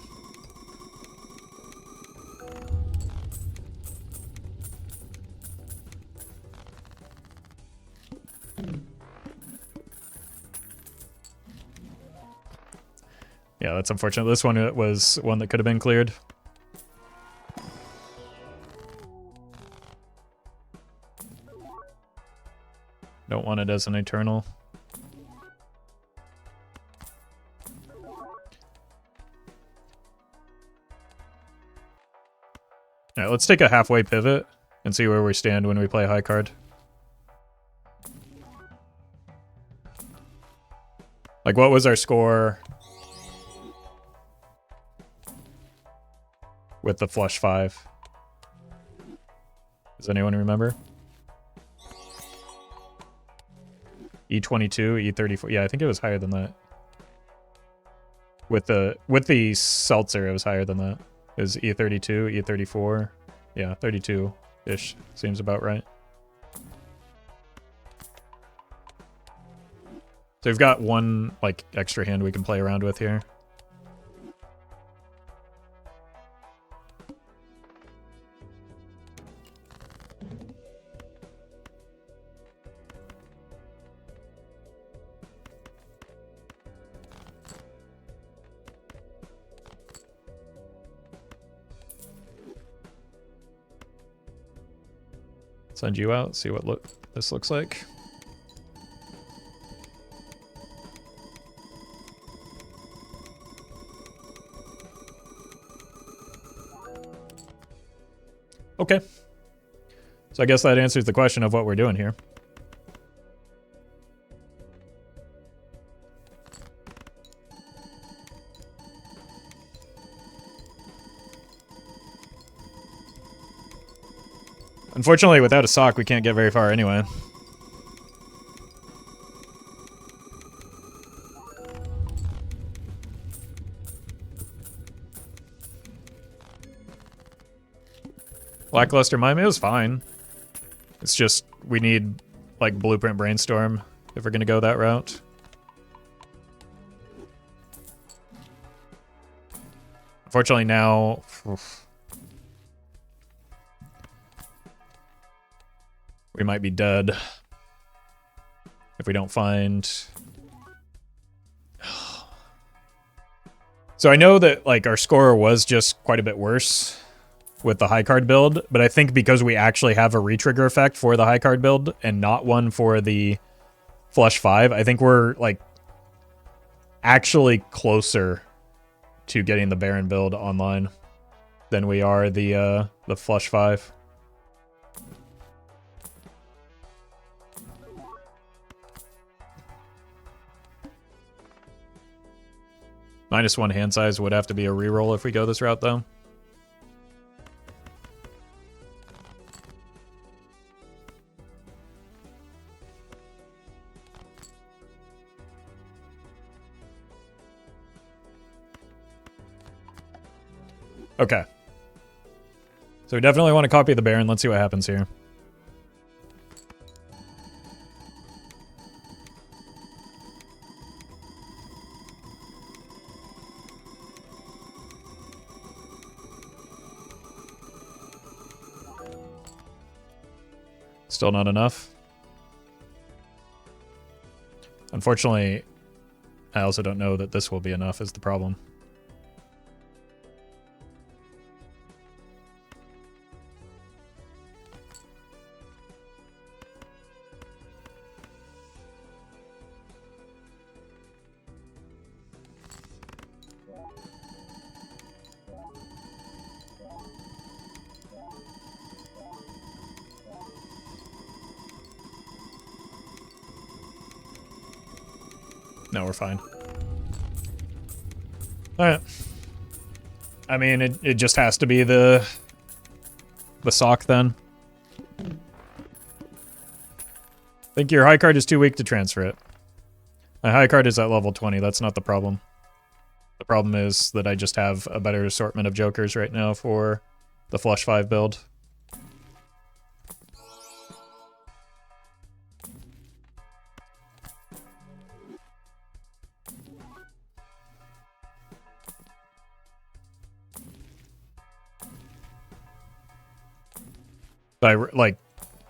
Yeah, that's unfortunate. This one was one that could have been cleared. Don't want it as an eternal. Alright, let's take a halfway pivot and see where we stand when we play high card. Like, what was our score with the flush 5? Does anyone remember? E22, E34. Yeah, I think it was higher than that. With the seltzer, it was higher than that. It was E32, E34. Yeah, 32-ish. Seems about right. So we've got one, like, extra hand we can play around with here. Send you out, see what this looks like. Okay. So I guess that answers the question of what we're doing here. Unfortunately, without a sock, we can't get very far anyway. Lackluster Mime, it was fine. It's just, we need, like, Blueprint Brainstorm if we're gonna go that route. Unfortunately now... Oof, we might be dead if we don't find... So I know that, like, our score was just quite a bit worse with the high card build, but I think because we actually have a retrigger effect for the high card build and not one for the flush 5, I think we're, like, actually closer to getting the Baron build online than we are the flush 5. -1 hand size would have to be a reroll if we go this route, though. Okay. So we definitely want to copy the Baron. Let's see what happens here. Still not enough. Unfortunately, I also don't know that this will be enough is the problem. No, we're fine. Alright. I mean, it just has to be the sock then. I think your high card is too weak to transfer it. My high card is at level 20, that's not the problem. The problem is that I just have a better assortment of jokers right now for the flush 5 build. Like,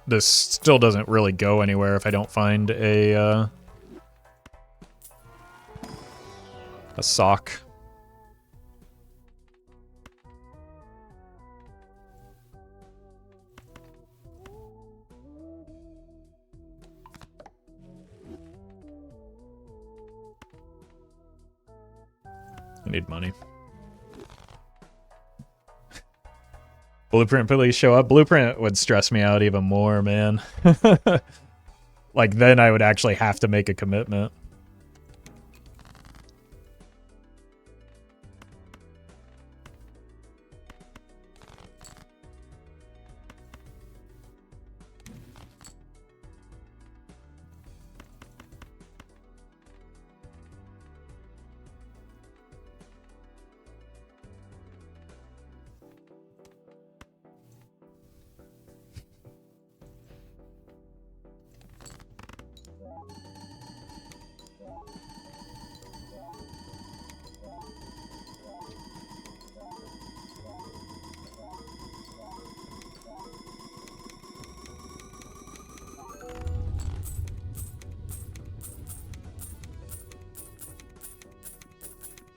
this still doesn't really go anywhere if I don't find a sock. I need money. Blueprint please show up. Blueprint would stress me out even more, man. Like, then I would actually have to make a commitment.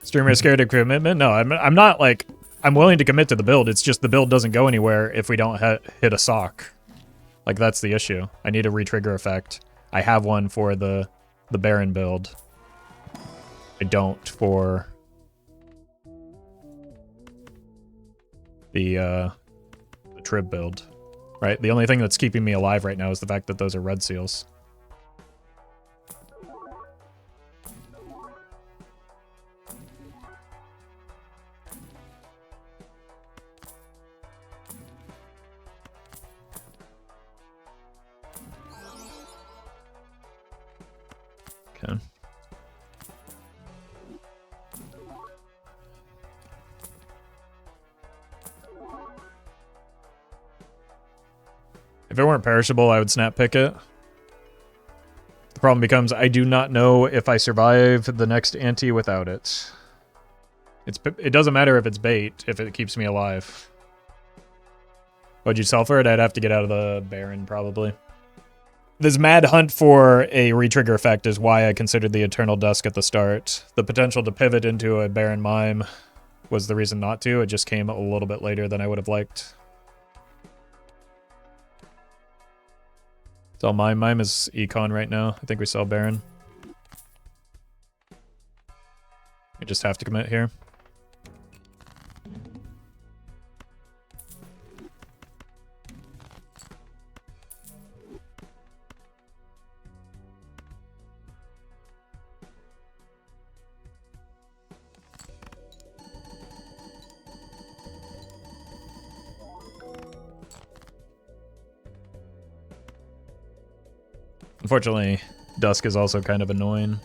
Streamer scared of commitment? No, I'm not like, I'm willing to commit to the build. It's just the build doesn't go anywhere if we don't hit a sock. Like, that's the issue. I need a retrigger effect. I have one for the Baron build. I don't for the Trib build. Right? The only thing that's keeping me alive right now is the fact that those are red seals. Okay. If it weren't perishable, I would snap pick it. The problem becomes I do not know if I survive the next ante without it. It doesn't matter if it's bait, if it keeps me alive. Would you sell for it? I'd have to get out of the Baron, probably. This mad hunt for a retrigger effect is why I considered the Eternal Dusk at the start. The potential to pivot into a Baron Mime was the reason not to. It just came a little bit later than I would have liked. So Mime is Econ right now. I think we sell Baron. We just have to commit here. Unfortunately, Dusk is also kind of annoying.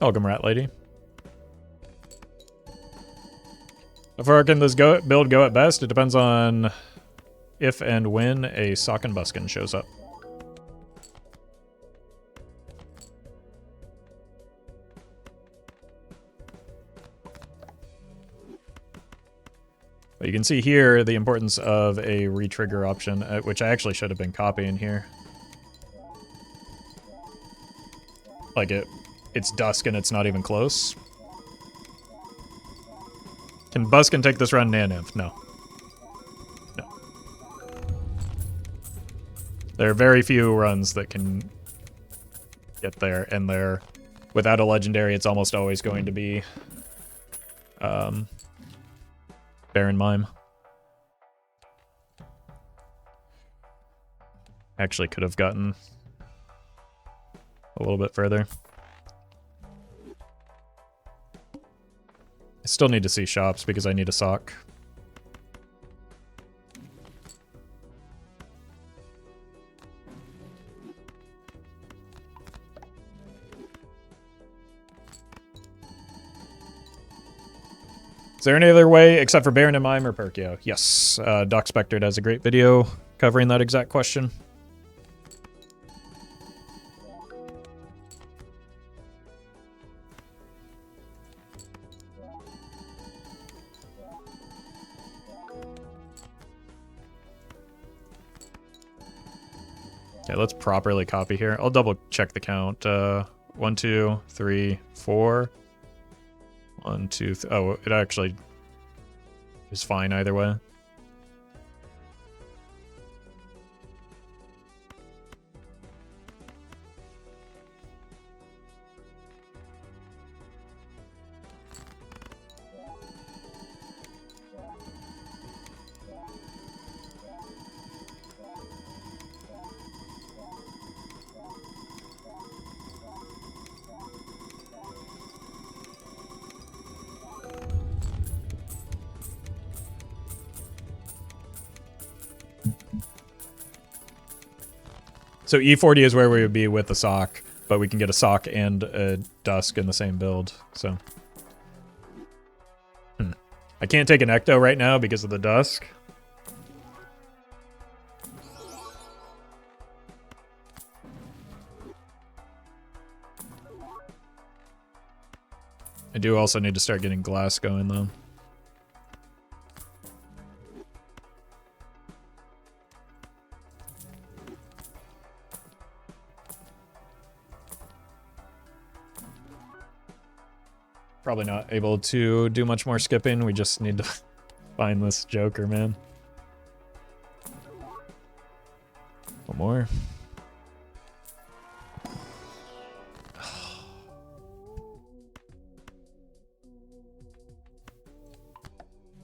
Welcome, Rat Lady. How far can this build go at best? It depends on if and when a Sock and Buskin shows up. But you can see here the importance of a retrigger option, which I actually should have been copying here. Like it's dusk and it's not even close. Can Buskin take this run Naniv? No. No. There are very few runs that can get there, and they're without a legendary, it's almost always going to be Baron Mime. Actually could have gotten a little bit further. I still need to see shops because I need a sock. Is there any other way except for Baron and Mime or Perkio? Yes, Doc Spectre has a great video covering that exact question. Okay, let's properly copy here. I'll double check the count. 1, 2, 3, 4. 1, 2, oh, it actually is fine either way. So E40 is where we would be with the sock, but we can get a sock and a dusk in the same build, so. I can't take an Ecto right now because of the dusk. I do also need to start getting glass going though. Probably not able to do much more skipping. We just need to find this Joker, man. One more.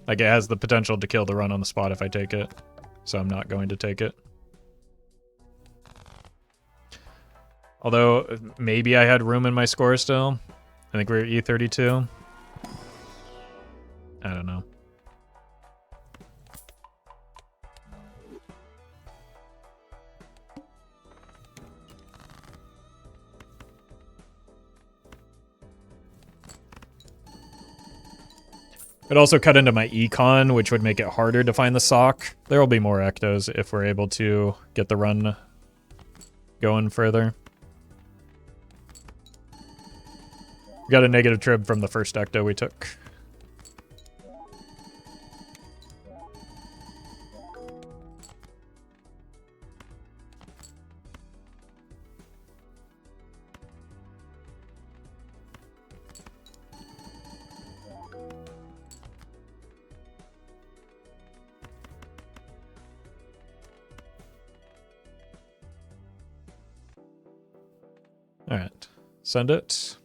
Like, it has the potential to kill the run on the spot if I take it. So I'm not going to take it. Although, maybe I had room in my score still. I think we're at E32. I don't know. It also cut into my econ, which would make it harder to find the sock. There will be more ectos if we're able to get the run going further. We got a negative trib from the first ecto we took. All right, send it.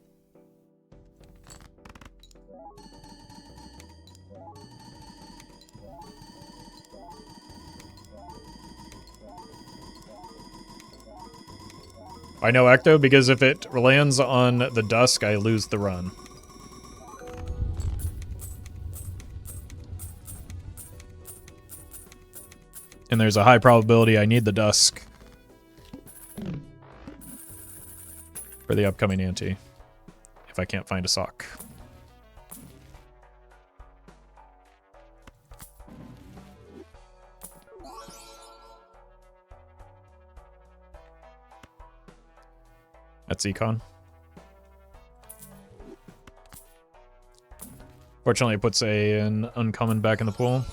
I know Ecto because if it lands on the dusk, I lose the run. And there's a high probability I need the dusk for the upcoming ante if I can't find a sock. That's econ. Fortunately, it puts an uncommon back in the pool.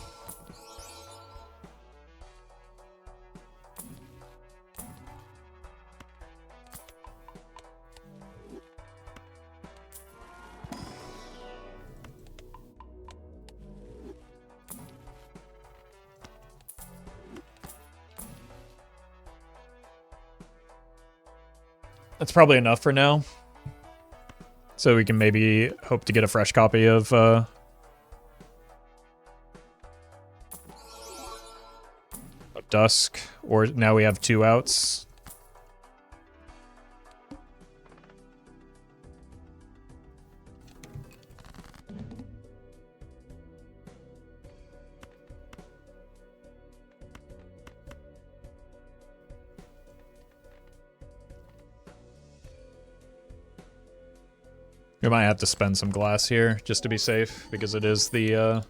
That's probably enough for now. So we can maybe hope to get a fresh copy of Dusk, or now we have 2 outs. We might have to spend some glass here just to be safe, because it is the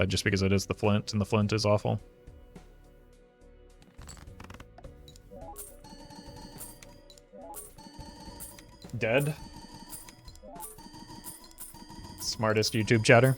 just because it is the flint, and the flint is awful. Dead? Smartest YouTube chatter.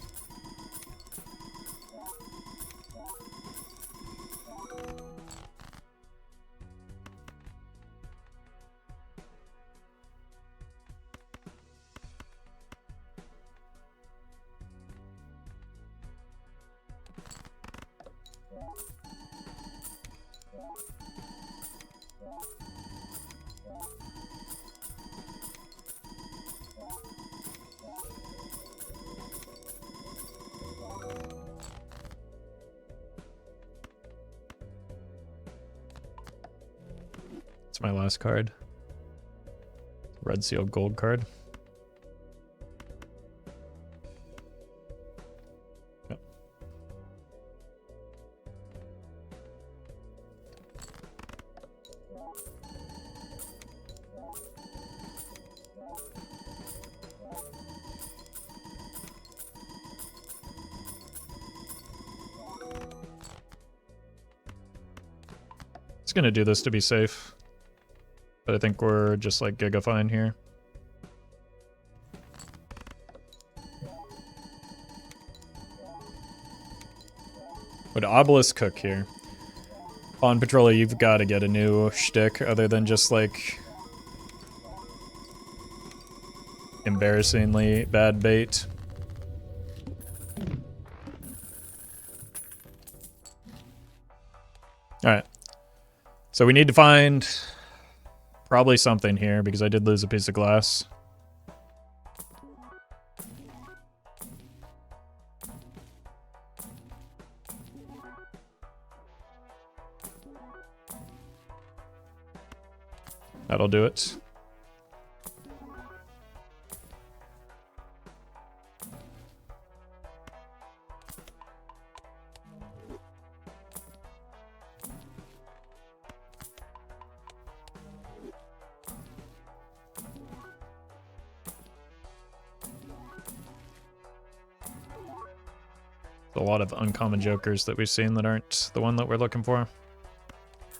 It's my last card. Red sealed gold card. Yep. It's gonna do this to be safe. But I think we're just like giga fine here. Would Obelisk cook here? On Patroller, you've got to get a new shtick other than just like embarrassingly bad bait. Alright. So we need to find probably something here, because I did lose a piece of glass. That'll do it. A lot of uncommon jokers that we've seen that aren't the one that we're looking for. I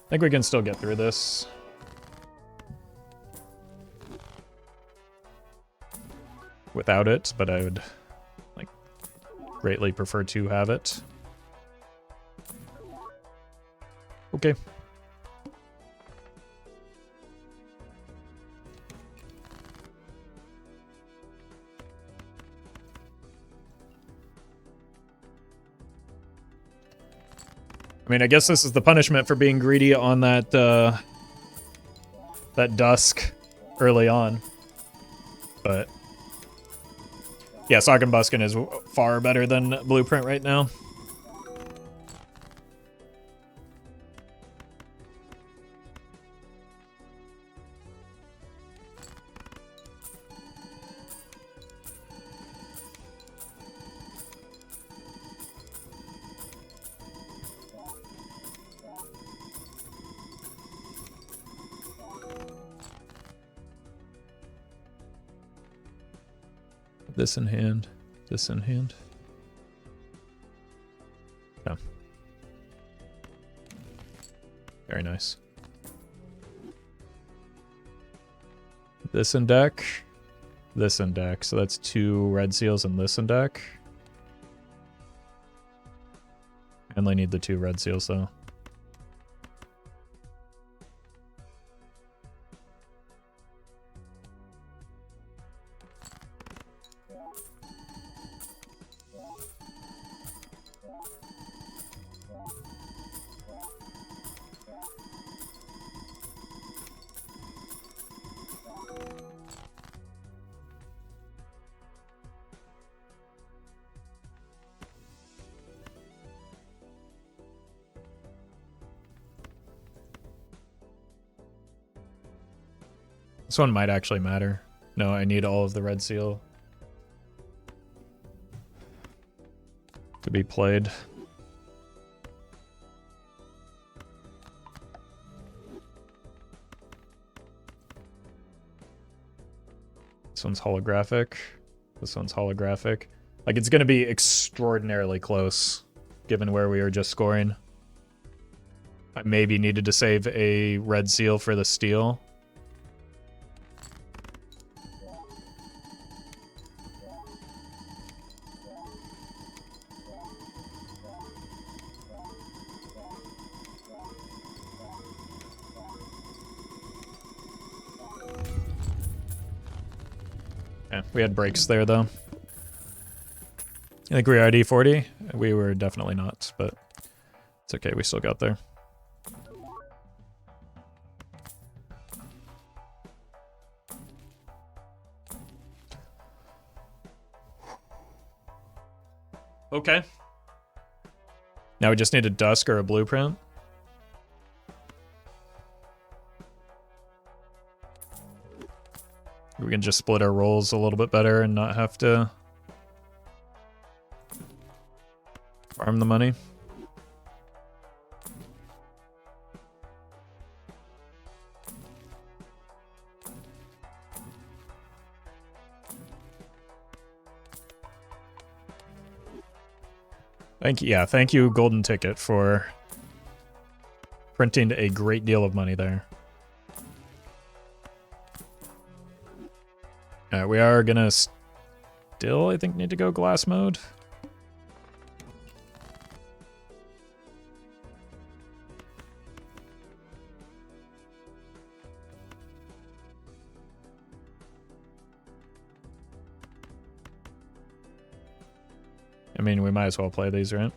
think we can still get through this. Without it, but I would like greatly prefer to have it. Okay. I mean, I guess this is the punishment for being greedy on that that Dusk early on. But yeah, Sock and Buskin is far better than Blueprint right now. This in hand. this in hand. Yeah. Very nice. This in deck. This in deck. So that's 2 red seals and this in deck. I only need the 2 red seals though. This one might actually matter. No, I need all of the red seal to be played. This one's holographic. This one's holographic. Like, it's going to be extraordinarily close, given where we were just scoring. I maybe needed to save a red seal for the steal. Yeah, we had breaks there, though. I think we were at E40. We were definitely not, but it's okay. We still got there. Okay. Now we just need a dusk or a blueprint. We can just split our roles a little bit better and not have to farm the money. Thank you, Golden Ticket, for printing a great deal of money there. Alright, we are gonna still, I think, need to go glass mode. I mean, we might as well play these, right?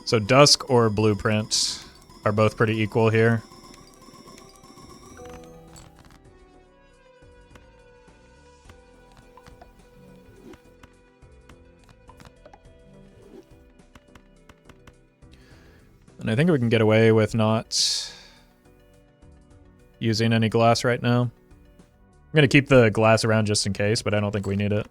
So Dusk or Blueprint are both pretty equal here. And I think we can get away with not using any glass right now. I'm going to keep the glass around just in case, but I don't think we need it.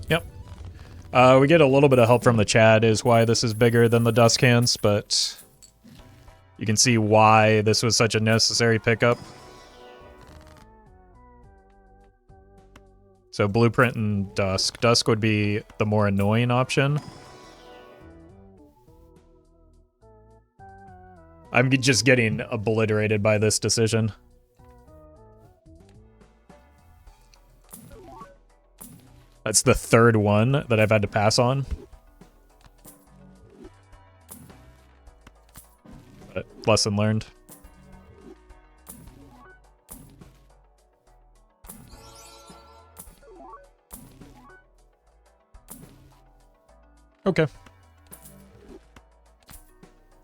Yep. We get a little bit of help from the chat is why this is bigger than the Dusk hands, but you can see why this was such a necessary pickup. So Blueprint and Dusk. Dusk would be the more annoying option. I'm just getting obliterated by this decision. That's the third one that I've had to pass on. But lesson learned. Okay.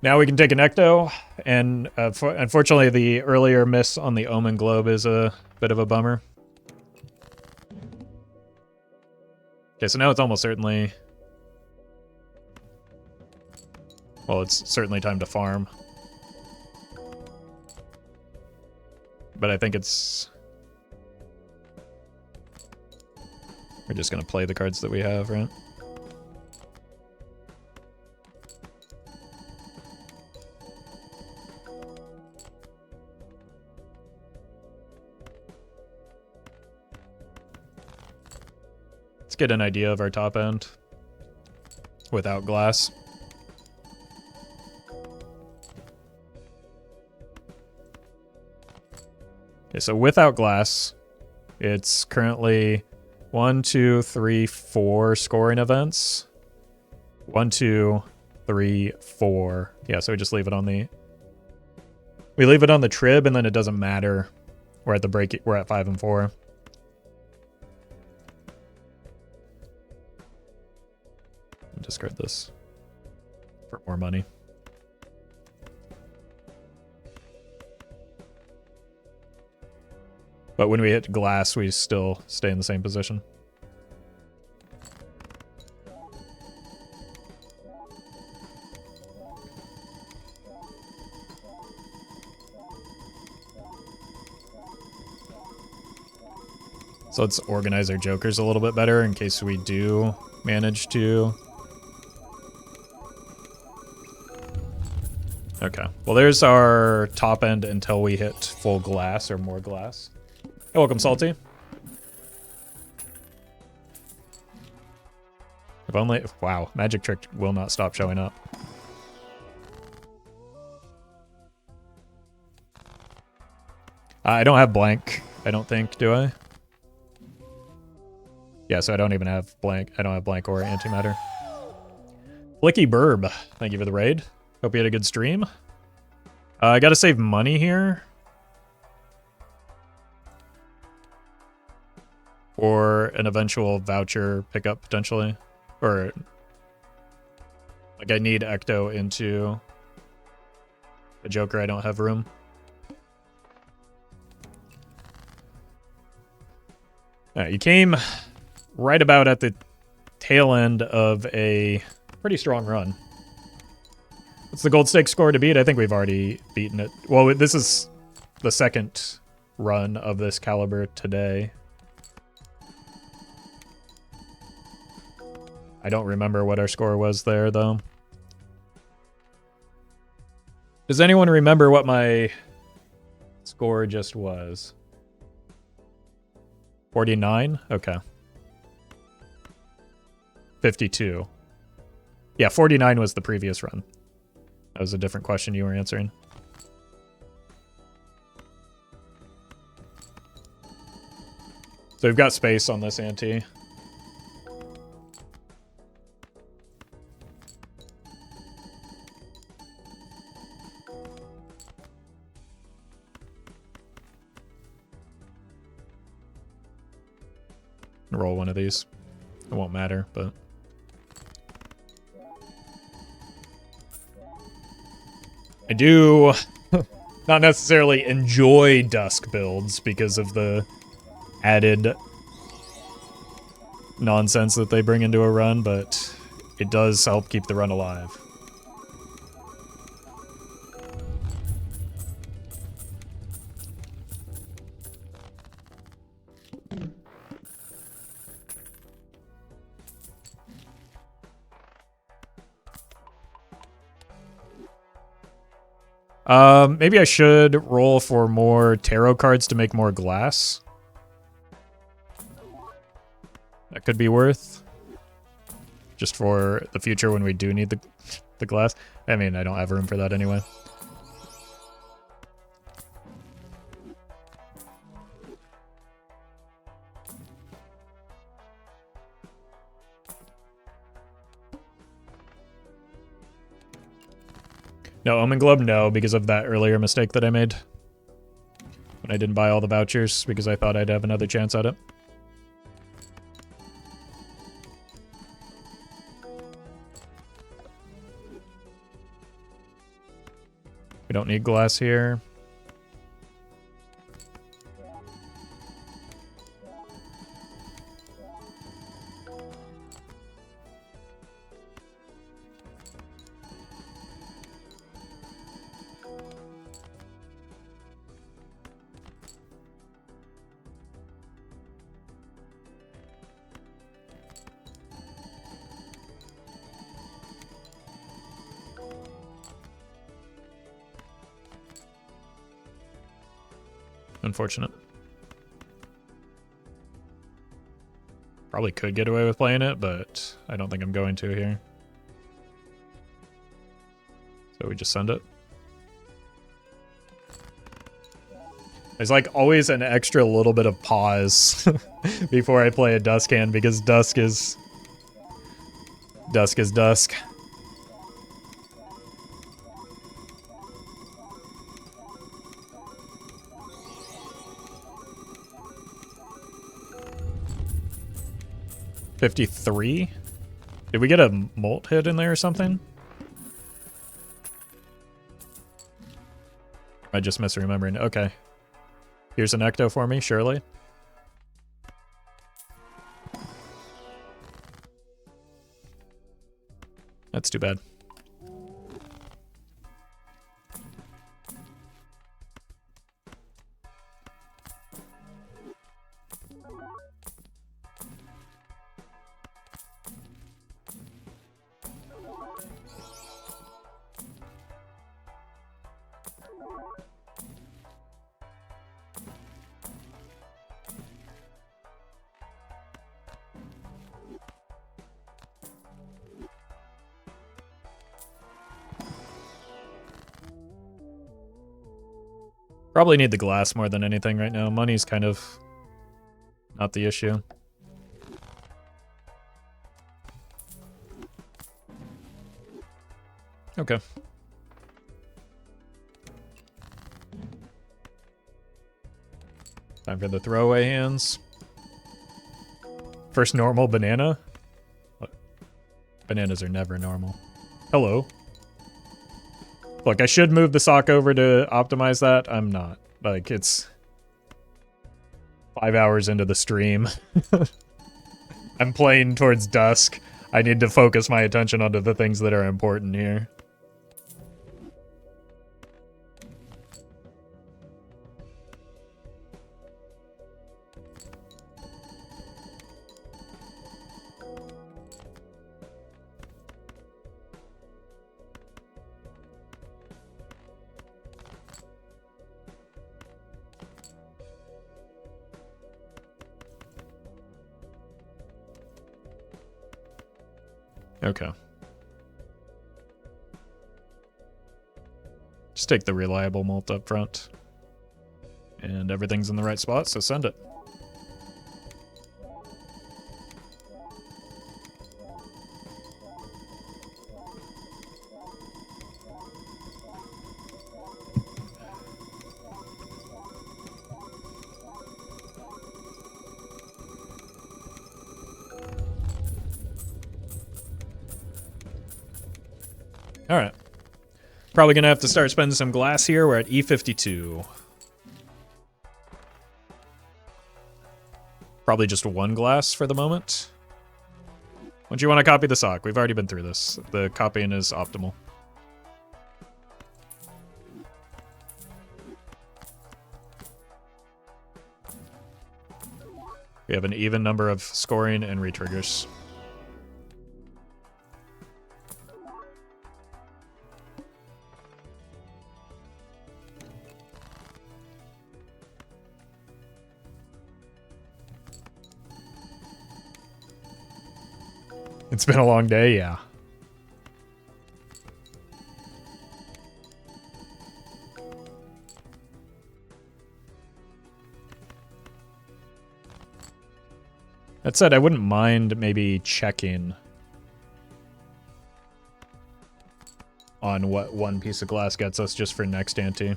Now we can take an Ecto, and unfortunately the earlier miss on the Omen Globe is a bit of a bummer. Okay, so now it's almost certainly Well, it's certainly time to farm. But I think it's... We're just gonna play the cards that we have, right? Let's get an idea of our top end without glass. Okay, so without glass, it's currently 1, 2, 3, 4 scoring events. 1, 2, 3, 4. Yeah, so we just leave it on the... We leave it on the trib, and then it doesn't matter. We're at the break. We're at 5 and 4. Discard this for more money. But when we hit glass, we still stay in the same position. So let's organize our jokers a little bit better in case we do manage to... Okay. Well, there's our top end until we hit full glass or more glass. Hey, welcome, Salty. If only... Wow, Magic Trick will not stop showing up. I don't have blank, I don't think, do I? Yeah, so I don't even have blank. I don't have blank or antimatter. Flicky Burb, thank you for the raid. Hope you had a good stream. I gotta save money here. For an eventual voucher pickup, potentially. Or... Like, I need Ecto into... a Joker, I don't have room. Alright, you came right about at the tail end of a pretty strong run. What's the gold stake score to beat? I think we've already beaten it. Well, this is the second run of this caliber today. I don't remember what our score was there, though. Does anyone remember what my score just was? 49? Okay. 52. Yeah, 49 was the previous run. That was a different question you were answering. So we've got space on this ante. Roll one of these. It won't matter, but... I do not necessarily enjoy dusk builds because of the added nonsense that they bring into a run, but it does help keep the run alive. Maybe I should roll for more tarot cards to make more glass. That could be worth. Just for the future when we do need the glass. I mean, I don't have room for that anyway. No, Omen Globe, no, because of that earlier mistake that I made. When I didn't buy all the vouchers, because I thought I'd have another chance at it. We don't need glass here. Unfortunate. Probably could get away with playing it, but I don't think I'm going to here. So we just send it. There's like always an extra little bit of pause before I play a dusk hand because dusk is dusk. $53? Did we get a molt hit in there or something? I just misremembering. Okay. Here's an ecto for me, surely. That's too bad. Probably need the glass more than anything right now. Money's kind of not the issue. Okay. Time for the throwaway hands. First normal banana? What? Bananas are never normal. Hello. Look, I should move the sock over to optimize that. I'm not. Like, it's 5 hours into the stream. I'm playing towards dusk. I need to focus my attention onto the things that are important here. Okay. Just take the reliable molt up front. And everything's in the right spot, so send it. Alright. Probably gonna have to start spending some glass here. We're at E52. Probably just one glass for the moment. Don't you want to copy the sock? We've already been through this. The copying is optimal. We have an even number of scoring and retriggers. It's been a long day, yeah. That said, I wouldn't mind maybe checking on what one piece of glass gets us just for next ante.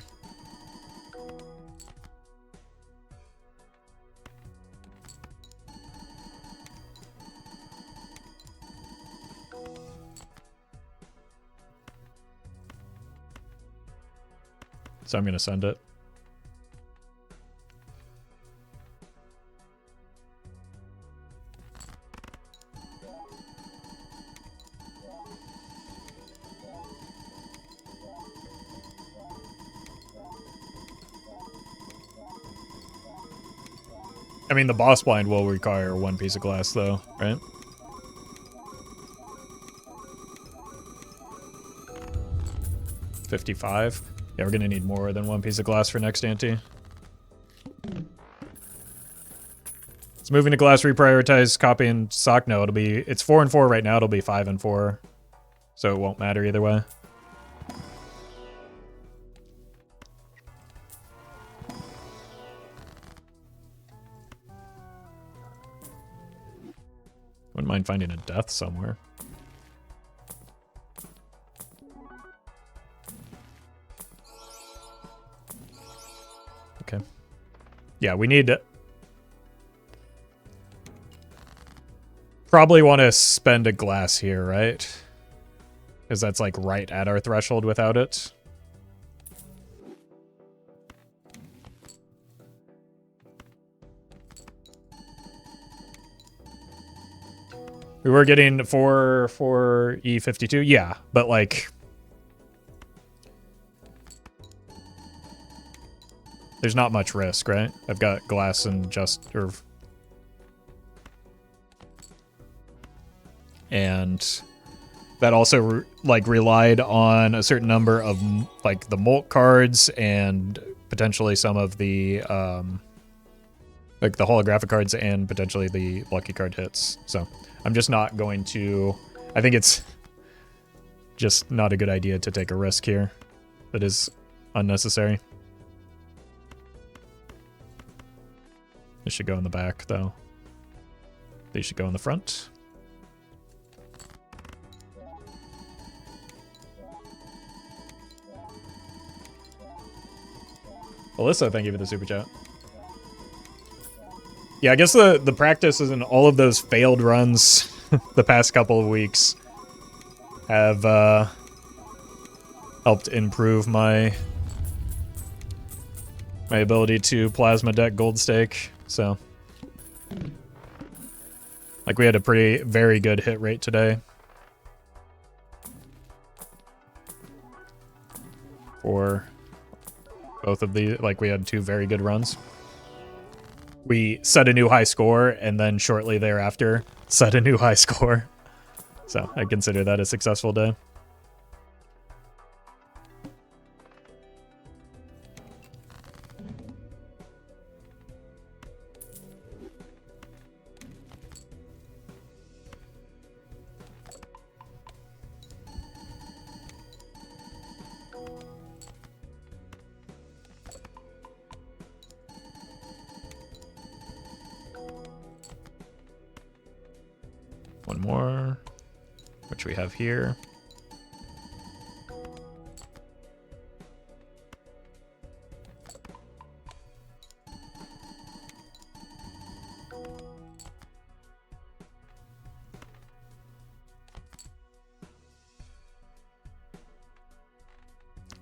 So I'm going to send it. I mean, the boss blind will require one piece of glass, though, right? $55. Yeah, we're gonna need more than one piece of glass for next ante. It's moving to glass, reprioritize, copy, and sock. No, it's 4 and 4 right now. It'll be 5 and 4. So it won't matter either way. Wouldn't mind finding a death somewhere. Okay. Yeah, we need to probably want to spend a glass here, right? Because that's like right at our threshold without it. We were getting 4 E52. Yeah, but like there's not much risk, right? I've got glass and and that also relied on a certain number of like the molt cards and potentially some of the like the holographic cards and potentially the lucky card hits. So I'm just not going to. I think it's just not a good idea to take a risk here. That is unnecessary. This should go in the back, though. They should go in the front. Alyssa, thank you for the super chat. Yeah, I guess the practice is in all of those failed runs the past couple of weeks have helped improve my ability to plasma deck Gold Stake. So, like, we had a very good hit rate today for both of the, like, we had 2 very good runs. We set a new high score, and then shortly thereafter, set a new high score. So I consider that a successful day. One more, which we have here.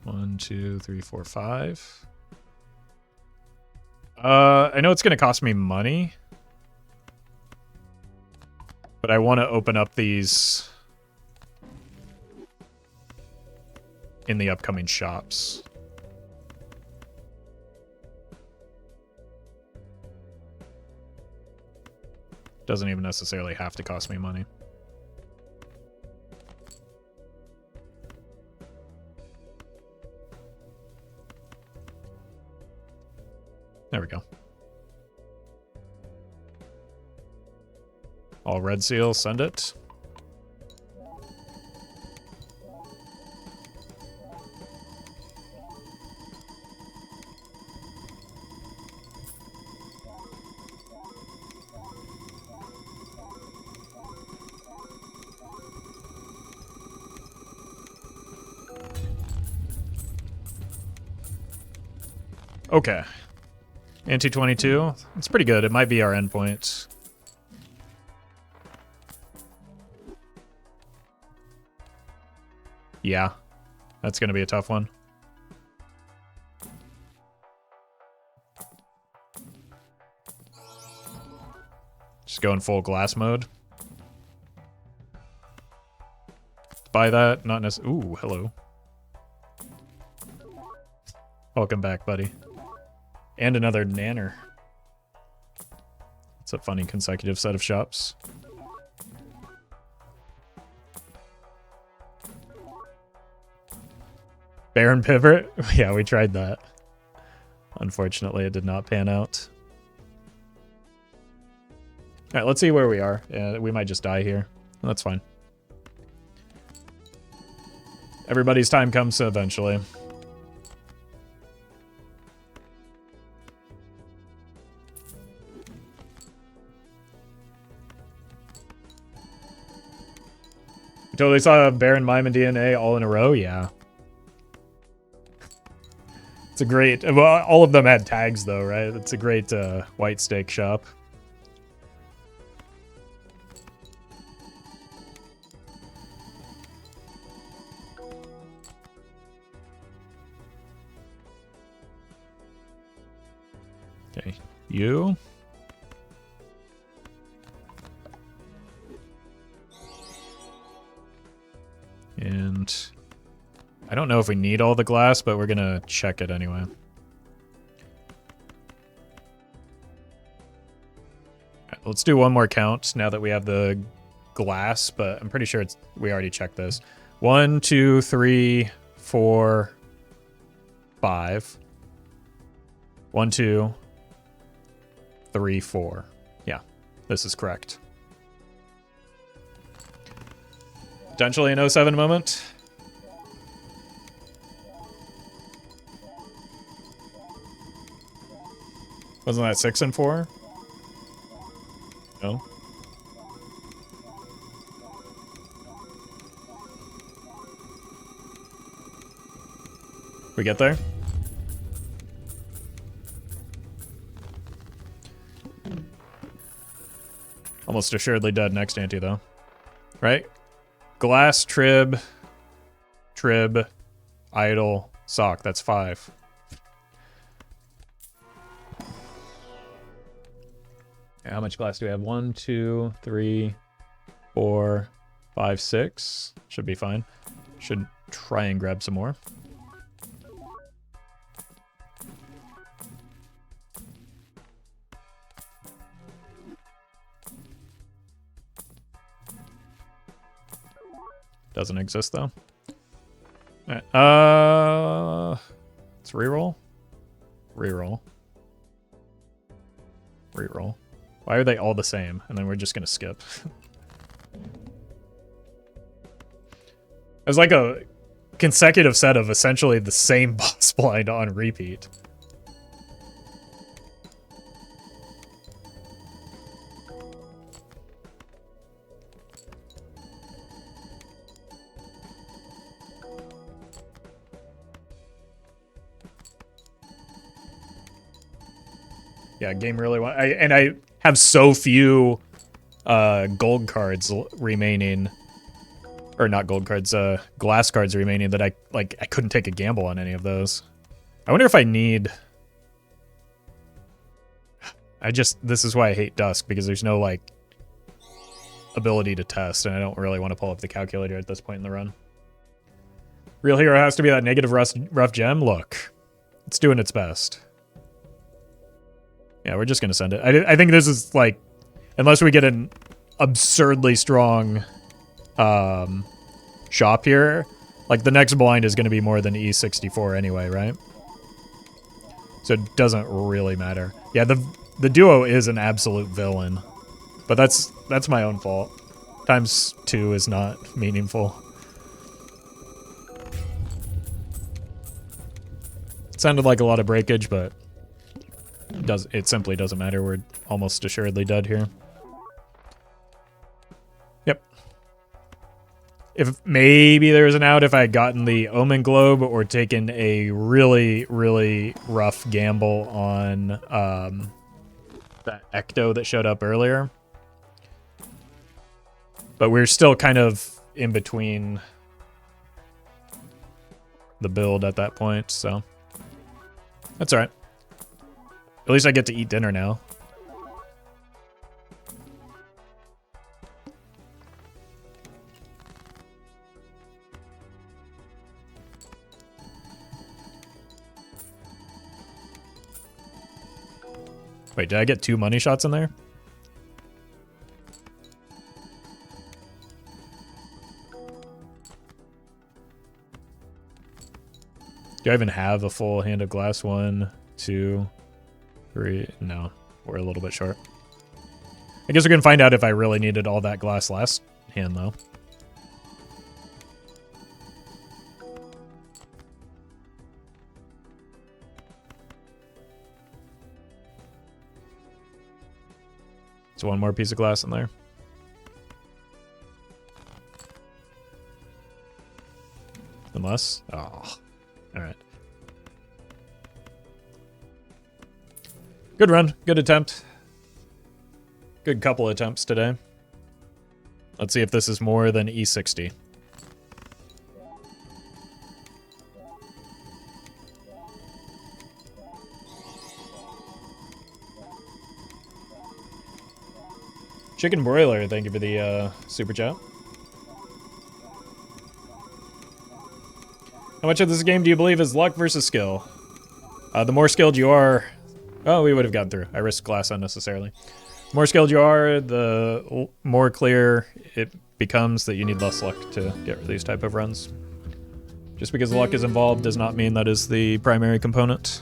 One, two, three, four, five. I know it's going to cost me money. But I want to open up these in the upcoming shops. Doesn't even necessarily have to cost me money. There we go. All red seal, send it. Okay. Ante 22. It's pretty good. It might be our endpoint. Yeah, that's going to be a tough one. Just go in full glass mode. Buy that, not necessarily. Ooh, hello. Welcome back, buddy. And another nanner. It's a funny consecutive set of shops. Baron pivot? Yeah, we tried that. Unfortunately, it did not pan out. Alright, let's see where we are. We might just die here. That's fine. Everybody's time comes eventually. You totally saw Baron, Mime, and DNA all in a row? Yeah. It's a great... Well, all of them had tags, though, right? It's a great white stake shop. Okay, you... And I don't know if we need all the glass, but we're gonna check it anyway. Right, let's do one more count now that we have the glass, but I'm pretty sure we already checked this. 1, 2, 3, 4, 5. 1, 2, 3, 4. Yeah, this is correct. Potentially an 07 moment. Wasn't that 6 and 4? No. We get there? Almost assuredly dead next ante, though. Right? Glass, trib, idol, sock. That's 5. How much glass do we have? 1, 2, 3, 4, 5, 6. Should be fine. Should try and grab some more. Doesn't exist though. Alright, let's reroll. Reroll. Reroll. Why are they all the same? And then we're just gonna skip. It's like a consecutive set of essentially the same boss blind on repeat. Yeah, game really won. I have so few gold cards remaining, or not gold cards, glass cards remaining that I couldn't take a gamble on any of those. I wonder if I need. This is why I hate Dusk, because there's no like ability to test, and I don't really want to pull up the calculator at this point in the run. Real hero has to be that negative rough gem. Look, it's doing its best. Yeah, we're just going to send it. I think this is, like, unless we get an absurdly strong shop here, like, the next blind is going to be more than E64 anyway, right? So it doesn't really matter. Yeah, the duo is an absolute villain. But that's my own fault. Times 2 is not meaningful. It sounded like a lot of breakage, but... It simply doesn't matter. We're almost assuredly dead here. Yep. If maybe there was an out if I had gotten the Omen Globe or taken a really, really rough gamble on that Ecto that showed up earlier. But we're still kind of in between the build at that point, so that's all right. At least I get to eat dinner now. Wait, did I get 2 money shots in there? Do I even have a full hand of glass? 1, 2... 3, no, we're a little bit short. I guess we can find out if I really needed all that glass last hand, though. So one more piece of glass in there. Unless? Oh. Alright. Good run. Good attempt. Good couple attempts today. Let's see if this is more than E60. Chicken Broiler, thank you for the super chat. How much of this game do you believe is luck versus skill? The more skilled you are... Oh, we would have gotten through. I risked glass unnecessarily. The more skilled you are, the more clear it becomes that you need less luck to get these type of runs. Just because luck is involved does not mean that is the primary component.